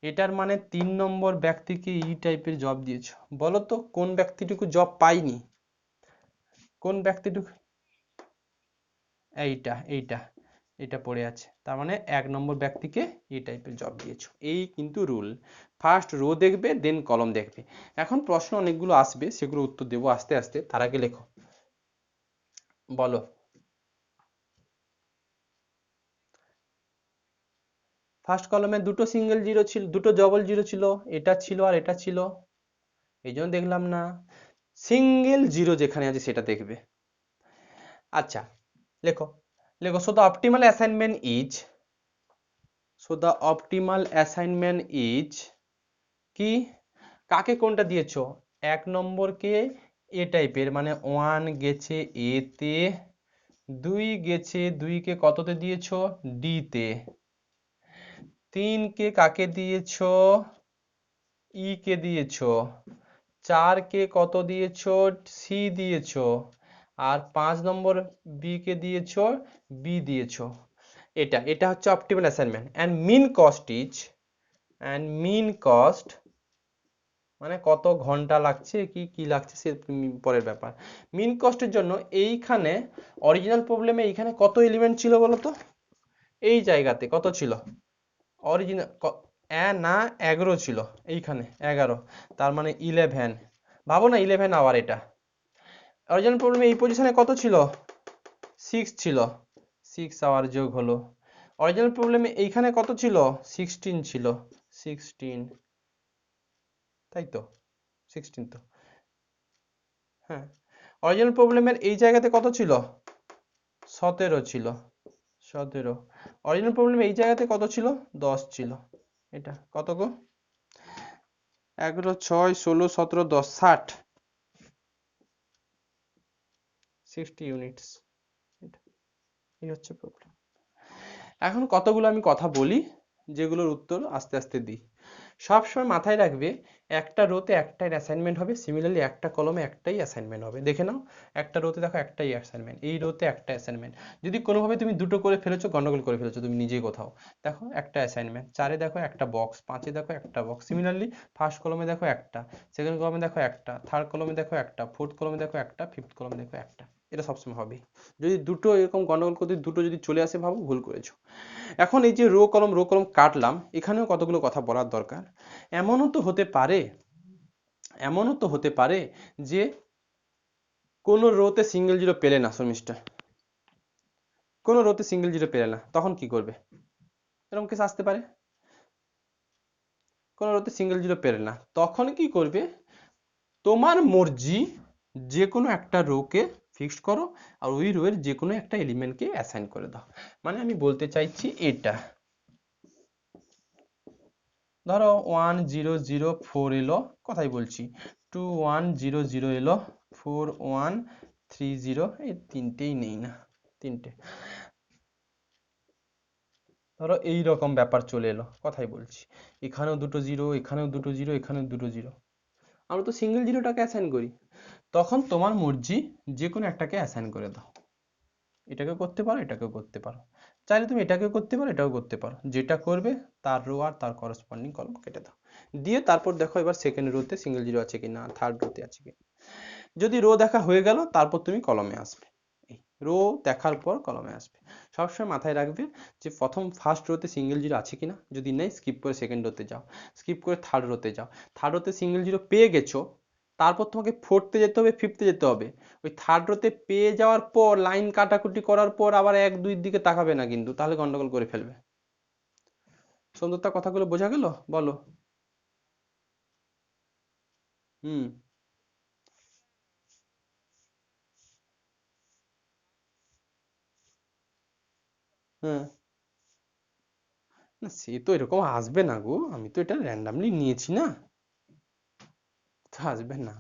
এটার মানে 3 নম্বর ব্যক্তিকে ই টাইপের জব দিয়েছো। বলো তো কোন ব্যক্তিটুকু জব পাইনি, কোন ব্যক্তিটুকু, এইটা এইটা এটা পড়ে আছে, তার মানে 1 নম্বর ব্যক্তিকে এই টাইপের জব দিয়েছো। এই কিন্তু রুল, ফার্স্ট রো দেখবে দেন কলম দেখবে। এখন প্রশ্ন অনেকগুলো আসবে সেগুলো উত্তর দেবো আস্তে আস্তে, তার আগে লেখো, বলো। ফার্স্ট কলমে দুটো সিঙ্গেল জিরো ছিল, দুটো ডবল জিরো ছিল, এটা ছিল আর এটা ছিল, এই জন্য দেখলাম না। সিঙ্গেল জিরো যেখানে আছে সেটা দেখবে। আচ্ছা লেখো, লেখো so the optimal assignment is, so the optimal assignment is কি, কাকে কোনটা দিয়েছো, 1 নম্বরকে এ টাইপের মানে 1 গেছে এ তে, 2 গেছে 2 কে কততে দিয়েছো ডি তে, 3 কে কাকে দিয়েছো ই কে দিয়েছো, 4 কে কত দিয়েছো সি দিয়েছো, আর 5 নম্বর বি কে দিয়েছো বি দিয়েছো। এটা এটা হচ্ছে optimal assignment. And min cost is, and min cost মানে কত ঘন্টা লাগছে কি কি লাগছে সে পরের ব্যাপার। মিন কস্টের জন্য এইখানে অরিজিনাল প্রবলেমে এইখানে কত এলিমেন্ট ছিল বলো তো, এই জায়গাতে কত ছিল অরিজিনাল না 11 ছিল, এইখানে 11, তার মানে 11। ভাবো না 11 আওয়ার, এটা অরিজিনাল প্রবলেমে এই পজিশনে কত ছিল, 6 ছিল, 6 আওয়ার যোগ হলো। অরিজিনাল প্রবলেমে এইখানে কত ছিল, 16 ছিল, 16, তাই তো, 16 তো, হ্যাঁ। অরিজিনাল প্রবলেমের এই জায়গাতে কত ছিল, 17 ছিল, 17। অরিজিনাল প্রবলেম এই জায়গাতে কত ছিল, 10 ছিল। এটা কত গো, 11, 6, 16, 17, 10, 60, 60 ইউনিটস। এই হচ্ছে প্রবলেম। এখন কতগুলো আমি কথা বলি, যেগুলোর উত্তর আস্তে আস্তে দিই। সবসময় মাথায় রাখবে, একটা রোতে একটাই অ্যাসাইনমেন্ট হবে, সিমিলারলি একটা কলমে একটাই অ্যাসাইনমেন্ট হবে। দেখে নাও, একটা রোতে দেখো একটাই অ্যাসাইনমেন্ট, এই রোতে একটা অ্যাসাইনমেন্ট। যদি কোনোভাবে তুমি দুটো করে ফেলেছো, গন্ডগোল করে ফেলেছো তুমি নিজেই কোথাও। দেখো একটা অ্যাসাইনমেন্ট, 4-এ দেখো একটা বক্স, 5-এ দেখো একটা বক্স। সিমিলারলি ফার্স্ট কলমে দেখো একটা, সেকেন্ড কলমে দেখো একটা, থার্ড কলমে দেখো একটা, ফোর্থ কলমে দেখো একটা, ফিফথ কলমে দেখো একটা। এটা সবসময় হবে। যদি দুটো এরকম গন্ডগোল করতে দুটো যদি চলে আসে, ভাবো ভুল করেছো। এখন এই যে রো কলম কাটলাম, এখানেও কতগুলো কথা বলার দরকার। এমনও তো হতে পারে, এমনও তো হতে পারে যে কোনো রোতে সিঙ্গেল জিরো পেলে না শর্মিষ্ঠা, কোনো রোতে সিঙ্গেল জিরো পেলে না, তখন কি করবে? এরকম কেস আসতে পারে, কোনো রোতে সিঙ্গেল জিরো পেলে না, তখন কি করবে? তোমার মর্জি, যে কোনো একটা রোকে ফিক্সড করো, আর ওই রো এর যে কোনো একটা এলিমেন্টকে অ্যাসাইন করে দাও। মানে আমি বলতে চাইছি এটা, ধরো 1 0 0 4 এলো, কথাই বলছি, 2 1 0 0 এলো, 4 1 3 0, এই তিনটেই নেই না, তিনটে, ধরো এই রকম ব্যাপার চলে এলো, কথাই বলছি, এখানেও দুটো জিরো, এখানেও দুটো জিরো, এখানেও দুটো জিরো, আমরা তো সিঙ্গেল জিরোটাকে অ্যাসাইন করি। তখন তোমার মর্জি, যে কোনো একটাকে অ্যাসাইন করে দাও। এটাকেও করতে পারো, এটাকেও করতে পারো, চাইলে তুমি এটাকেও করতে পারো, এটাও করতে পারো। যেটা করবে তার রো আর তার করসপন্ডিং কলম কেটে দাও, দিয়ে তারপর দেখো এবার সেকেন্ড রোতে সিঙ্গেল জিরো আছে কিনা, থার্ড রোতে আছে কিনা। যদি রো দেখা হয়ে গেল, তারপর তুমি কলমে আসবে। রো দেখার পর কলমে আসবে। সবসময় মাথায় রাখবে যে ফার্স্ট রোতে সিঙ্গেল জিরো আছে কিনা, যদি নেই স্কিপ করে সেকেন্ড রোতে যাও, স্কিপ করে থার্ড রোতে যাও, থার্ড রোতে সিঙ্গেল জিরো পেয়ে গেছো, তারপর তোমাকে ফোর্থে যেতে হবে, ফিফথে যেতে হবে। ওই থার্ড রোতে পেয়ে যাওয়ার পর লাইন কাটাকুটি করার পর আবার 1 2 দিকে তাকাবে না কিন্তু, তাহলে গন্ডগোল করে ফেলবে। সুন্দরতা কথাগুলো বোঝা গেল, বলো। হুম। হ্যাঁ, না সে তো এরকম আসবে না গো, আমি তো এটা র্যান্ডামলি নিয়েছি না, তো আসবে না,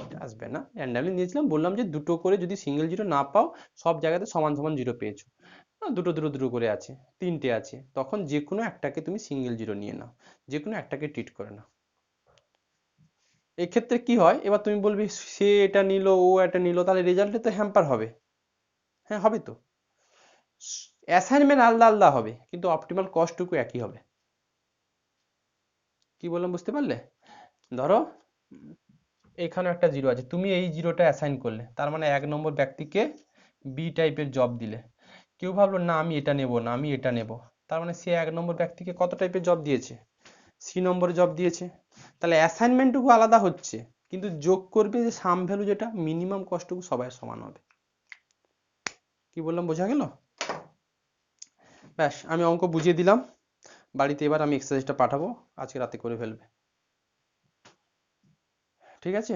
এটা আসবে না, র্যান্ডামলি নিয়েছিলাম, বললাম যে দুটো করে যদি সিঙ্গেল জিরো না পাও, সব জায়গাতে সমান সমান জিরো পেয়েছো, দুটো দুটো দুটো করে আছে, তিনটে আছে, তখন যে কোনো একটাকে তুমি সিঙ্গেল জিরো নিয়ে নাও, যে কোনো একটাকে ট্রিট করে নাও। এক্ষেত্রে কি হয়, এবার তুমি বলবি সে এটা নিল, ও এটা নিল, তাহলে রেজাল্টে তো হ্যাম্পার হবে। হ্যাঁ হবে তো, অ্যাসাইনমেন্ট আলাদা আলাদা হবে, কিন্তু অপটিমাল কস্টটুকু একই হবে। কি বললাম বুঝতে পারলে? ধরো এখানে একটা জিরো আছে, তুমি এই জিরোটা অ্যাসাইন করলে, তার মানে 1 নম্বর ব্যক্তিকে বি টাইপের জব দিলে, কেউ ভাবলো না আমি এটা নেব না, আমি এটা নেব, তার মানে সে 1 নম্বর ব্যক্তিকে কত টাইপের জব দিয়েছে, সি নম্বরে জব দিয়েছে। তাহলে অ্যাসাইনমেন্টটুকু আলাদা হচ্ছে, কিন্তু যোগ করবে যে সাম ভ্যালু, যেটা মিনিমাম কস্টটুকু সবাই সমান হবে। কি বললাম বোঝা গেল? ব্যাস, আমি অঙ্ক বুঝিয়ে দিলাম, বাড়িতে এবার আমি এক্সারসাইজটা পাঠাবো, আজকে রাতে করে ফেলবে, ঠিক আছে।